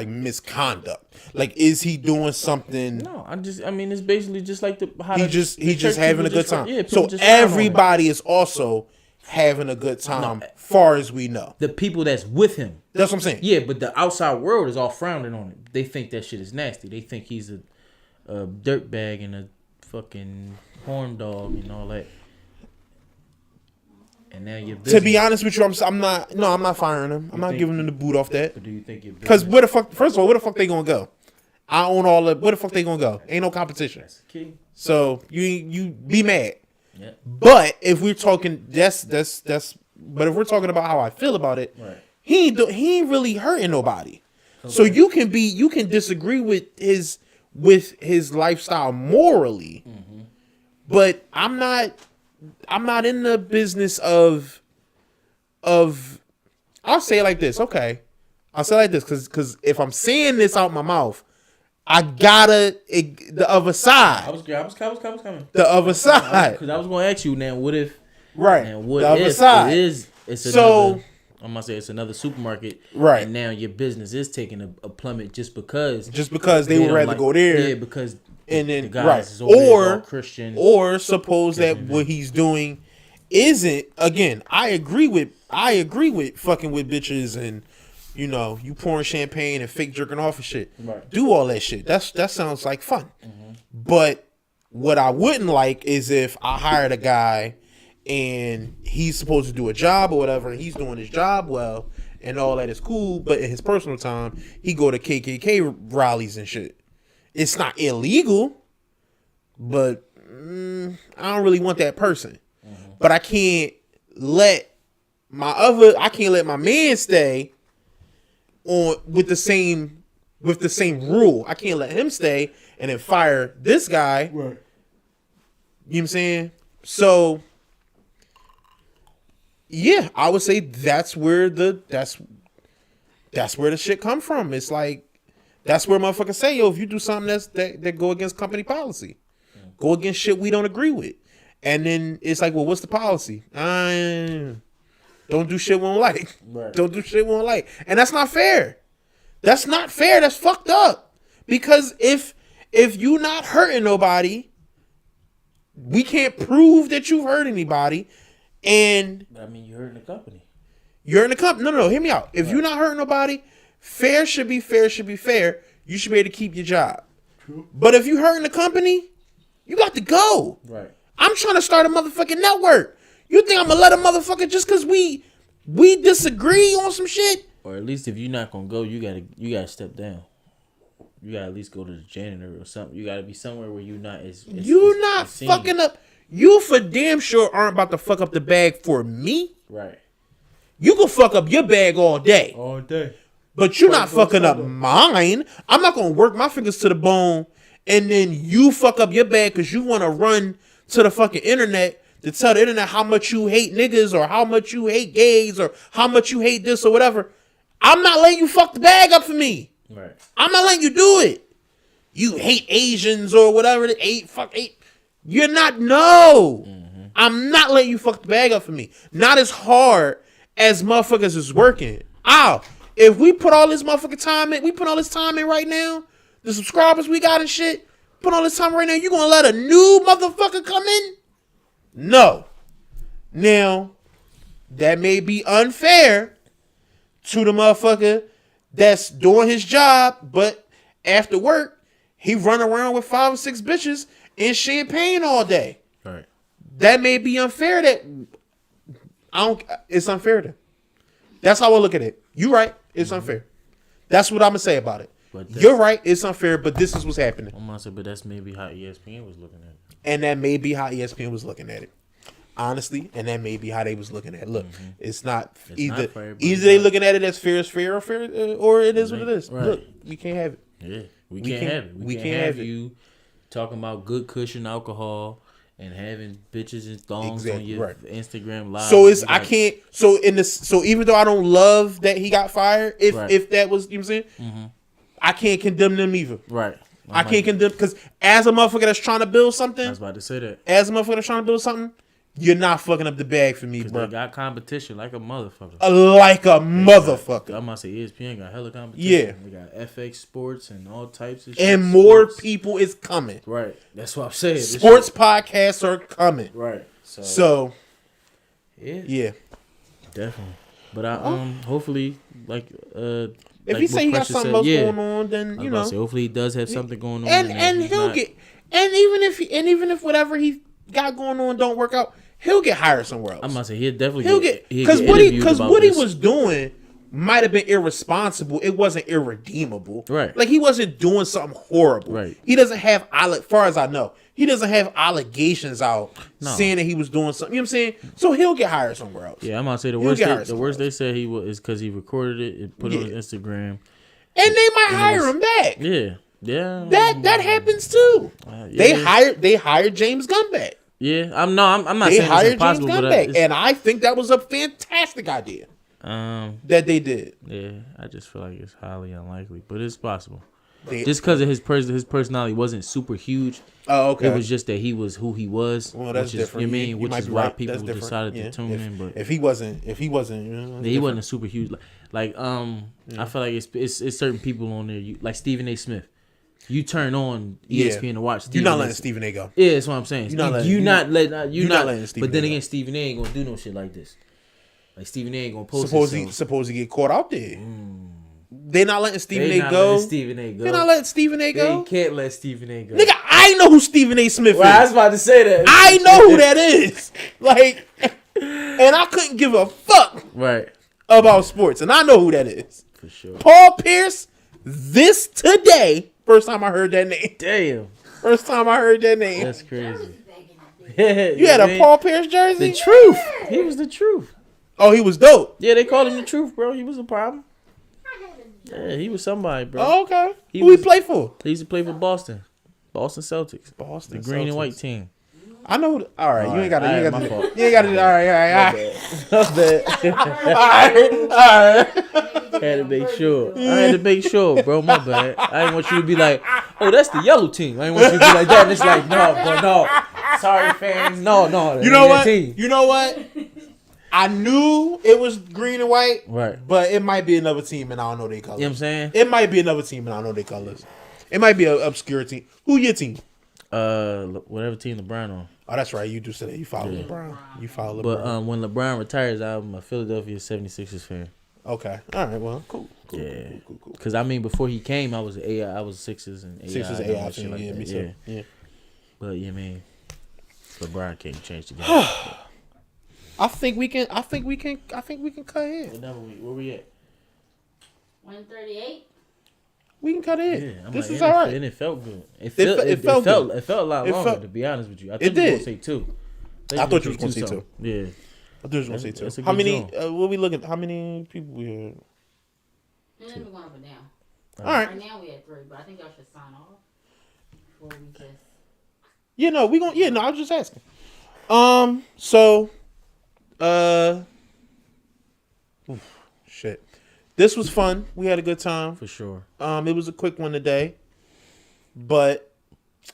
misconduct? Like, is he doing something? No, I mean, it's basically just like He just having a good time. Yeah, so just frown on everybody is also having a good time, far as we know. the people that's with him. That's what I'm saying. Yeah, but the outside world is all frowning on it. They think that shit is nasty. They think he's a dirtbag and a fucking horn dog and all that. And now you're busy. To be honest with you, I'm not firing him. I'm not giving him the boot off that. But do you think you're Because where the fuck? First of all, where the fuck they gonna go? I own all the. Where the fuck they gonna go? Ain't no competition. That's the key. So you be mad. Yeah. But if we're talking, that's. But if we're talking about how I feel about it, Right. he ain't really hurting nobody. Okay. So you can disagree with his lifestyle morally, but I'm not in the business of. I'll say it like this, okay. I'll say it like this because if I'm saying this out my mouth, I gotta the other side. I was coming. The other side. Because I was going to ask you now, what if... Right. And what the other if side. it's so, another... I'm going to say it's another supermarket. Right. And now your business is taking a plummet just because they would rather go there. Yeah, because and then the guys right. is over there all Christian. Or suppose that what he's doing isn't, again, I agree with fucking with bitches and you pouring champagne and fake jerking off and shit. Right. Do all that shit. That sounds like fun. But what I wouldn't like is if I hired a guy and he's supposed to do a job or whatever, and he's doing his job well, and all that is cool, but in his personal time, he go to KKK rallies and shit. It's not illegal, but I don't really want that person. But I can't let my man stay on with the same rule. I can't let him stay and then fire this guy. Right. You know what I'm saying? So yeah, I would say that's where the shit come from. It's like that's where motherfuckers say, yo, if you do something that go against company policy, go against shit we don't agree with. And then it's like, well, what's the policy? Don't do shit we don't like. Right. Don't do shit we don't like. And that's not fair. That's not fair. That's fucked up. Because if you not hurting nobody, we can't prove that you've hurt anybody. And I mean, you're hurting the company. You're in the company. No, hear me out. If you're not hurting nobody, fair should be fair. You should be able to keep your job. True. But if you hurting the company, you got to go. Right. I'm trying to start a motherfucking network. You think I'm gonna let a motherfucker just because we disagree on some shit? Or at least if you're not gonna go, you gotta step down. You gotta at least go to the janitor or something. You gotta be somewhere where you're not as you're not fucking up. You for damn sure aren't about to fuck up the bag for me. Right. You can fuck up your bag all day. All day. But you're not fucking up mine. I'm not gonna work my fingers to the bone and then you fuck up your bag because you want to run to the fucking internet to tell the internet how much you hate niggas or how much you hate gays or how much you hate this or whatever. I'm not letting you fuck the bag up for me. Right. I'm not letting you do it. You hate Asians or whatever. Fuck. You're not. No. Mm-hmm. I'm not letting you fuck the bag up for me. Not as hard as motherfuckers is working. If we put all this motherfucking time in, right now, the subscribers we got and shit, put all this time right now, you gonna let a new motherfucker come in? No. Now, that may be unfair to the motherfucker that's doing his job, but after work, he run around with 5 or 6 bitches and champagne all day. Right. That may be unfair. It's unfair to. That's how I look at it. You right. It's unfair. That's what I'm gonna say about it. You're right. It's unfair, but this is what's happening. I'm gonna say, but that's maybe how ESPN was looking at it. And that may be how ESPN was looking at it. Honestly, and that may be how they was looking at it. Look, it's not either they looking at it as fair or fair, or it is what it is. Right. Look, we can't have it. Yeah, we can't have it. We can't have you talking about good cushion alcohol and having bitches and thongs Exactly, on your right. Instagram live. So it's you I like- can't. So in this, so even though I don't love that he got fired, if Right. that was, you know what I'm saying, I can't condemn them either. Right. I can't condemn because as a motherfucker that's trying to build something, I was about to say that. as a motherfucker that's trying to build something, you're not fucking up the bag for me, Because bro. they got competition like a motherfucker. Like a motherfucker. I'm about to say ESPN got hella competition. Yeah. They got FX Sports and all types of shit. And more Sports. people is coming. Right. That's what I'm saying. This Sports shit- podcasts are coming. Right. So yeah. yeah. Definitely. But I hopefully like If like he what say he got Precious something said, else yeah. going on, then I was you about to know, say, hopefully he does have something going on. and he's he'll not- get, and even if whatever he got going on don't work out, he'll get hired somewhere else. I'm about to say he'll definitely He'll get because because what he was doing might have been irresponsible. It wasn't irredeemable. Right. Like he wasn't doing something horrible. Right. He doesn't have far as I know, he doesn't have allegations out No. saying that he was doing something. You know what I'm saying? So he'll get hired somewhere else. Yeah, I'm about to say the He'll worst. get hired The worst somewhere they said he was is because he recorded it and put it on Yeah. his Instagram. And they might it hire was- him back. Yeah, yeah. That happens too. Yeah. They hired James Gunn back. Yeah, I'm not They saying it's hired James impossible, Gunn but back, it's, and I think that was a fantastic idea that they did. yeah, I just feel like it's highly unlikely, but it's possible. They- Just because of his personality wasn't super huge. Oh, okay. It was just that he was who he was. Well, that's which is, different. You mean, You which might is be why right. people That's different. decided Yeah. to tune in. But if he wasn't, yeah, he wasn't a super huge. I feel like it's certain people on there. Like Stephen A. Smith. You turn on ESPN to watch. You're not Stephen A. letting Stephen A. go. Yeah, that's what I'm saying. You're not letting- you you're not letting Stephen But then A. go. again, Stephen A. ain't gonna do no shit like this. Like Stephen A. ain't gonna post. Suppose he get caught out there. They're not letting Stephen They A. not go. letting Stephen A. go. They're not letting Stephen A. They go. can't let Stephen A. go. Nigga, I know who Stephen A. Smith Well, I was is. about to say that. I know who that is. Like, and I couldn't give a fuck Right. about sports, and I know who that is. For sure. Paul Pierce. This today, first time I heard that name. Damn. First time I heard that name. That's crazy. You had a Paul Pierce jersey? The truth. He was the truth. Oh, he was dope. Yeah, they called him the truth, bro. He was a problem. Yeah, he was somebody, bro. Oh, okay. He Who was- he play for? He used to play for Boston Celtics, Boston. the green and Celtics. white team. I know. All right, you ain't got to. You ain't got my to. fault. You ain't got to. All right. All right. Had to make sure. I had to make sure, bro. My bad. I didn't want you to be like, oh, that's the yellow team. I didn't want you to be like that. And it's like, no, bro, no. Sorry, fans. No. that You know ain't that what? team. You know what? I knew it was green and white, Right. but it might be another team, and I don't know their colors. You know what I'm saying? It might be another team, and I don't know their colors. It might be an obscure team. Who your team? Whatever team LeBron on. Oh, that's right. You do say that. You follow Yeah. LeBron. You follow But LeBron. when LeBron retires, I'm a Philadelphia 76ers fan. Okay. All right. Well, cool. Yeah. Cool. Because I mean, before he came, I was Sixers and AI. Sixers and all AI that shit team. like Yeah, that. me too. Yeah. But yeah, man, LeBron can't change the game. I think we can cut in. Where we at? 138. We can cut in. Yeah, I'm This like, is and all it- right. And it felt good. It felt good. It felt a lot It longer, felt- to be honest with you. I It thought you were did. going to say two. I thought you was gonna say two. something. Yeah. I thought you was gonna say That's two. a How good many? job. What we looking? How many people we had? And then we're going up and down. All right. Right now we at 3, but I think y'all should sign off before we just. Yeah, no, we gonna. Yeah, no, I was just asking. So, shit. This was fun. We had a good time. For sure. It was a quick one today, but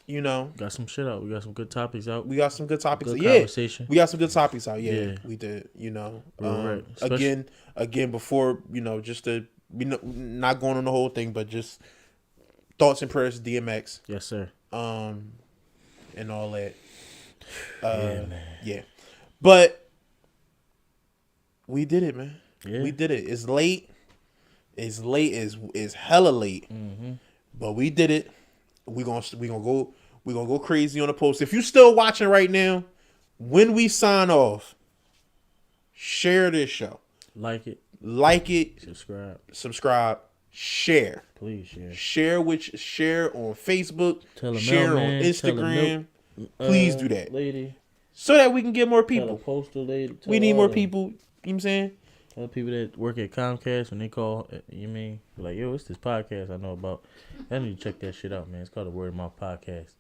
you know, Got some shit out. We got some good topics out. we got some good topics. Good Yeah, conversation. we got some good topics out. Yeah, Yeah. we did. You know, Right. Especially- again, before you know, just to not going on the whole thing, but just thoughts and prayers to DMX, Yes, sir. and all that. Yeah, man. Yeah, but we did it, man. Yeah. We did it. It's late. It's late. It's hella late. Mm-hmm. But we did it. We gonna go crazy on the post. If you still watching right now, when we sign off, share this show. Like it. Subscribe, share. Please share. Share on Facebook. Tell a share on mailman, tell a Instagram. Please do that. Lady. So that we can get more Tell a people. postal lady. We need more people. You know what I'm saying? Tell people that work at Comcast when they call, you mean, like, yo, it's this podcast I know about. I need to check that shit out, man. It's called the Word of Mouth Podcast.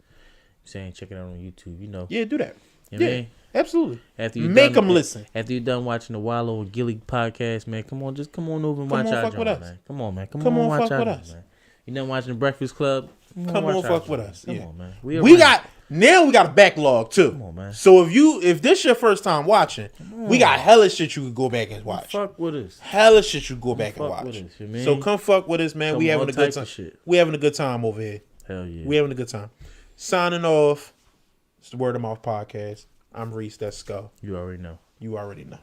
saying check it out on YouTube. You know. Yeah, do that. You know what I Yeah, mean? absolutely. After you Make done, them listen. After you done watching the Wallow and Gilly podcast, man, come on over and watch on, our fuck joint, with us. man. Come on, man. Come on, watch fuck our with joint, us. man. You done watching the Breakfast Club? Come on, watch our fuck with joint. us. Come Yeah. on, man. We got a backlog too. Come on, man. So if this your first time watching, we got hella shit you could go back and watch. Fuck with us. Hella shit you go back and fuck watch. with us, you mean? So come fuck with us, man. Come We all having a good types time. of shit. We having a good time over here. Hell yeah. We having a good time. Signing off. It's the Word of Mouth podcast. I'm Reese. That's Skull. You already know. You already know.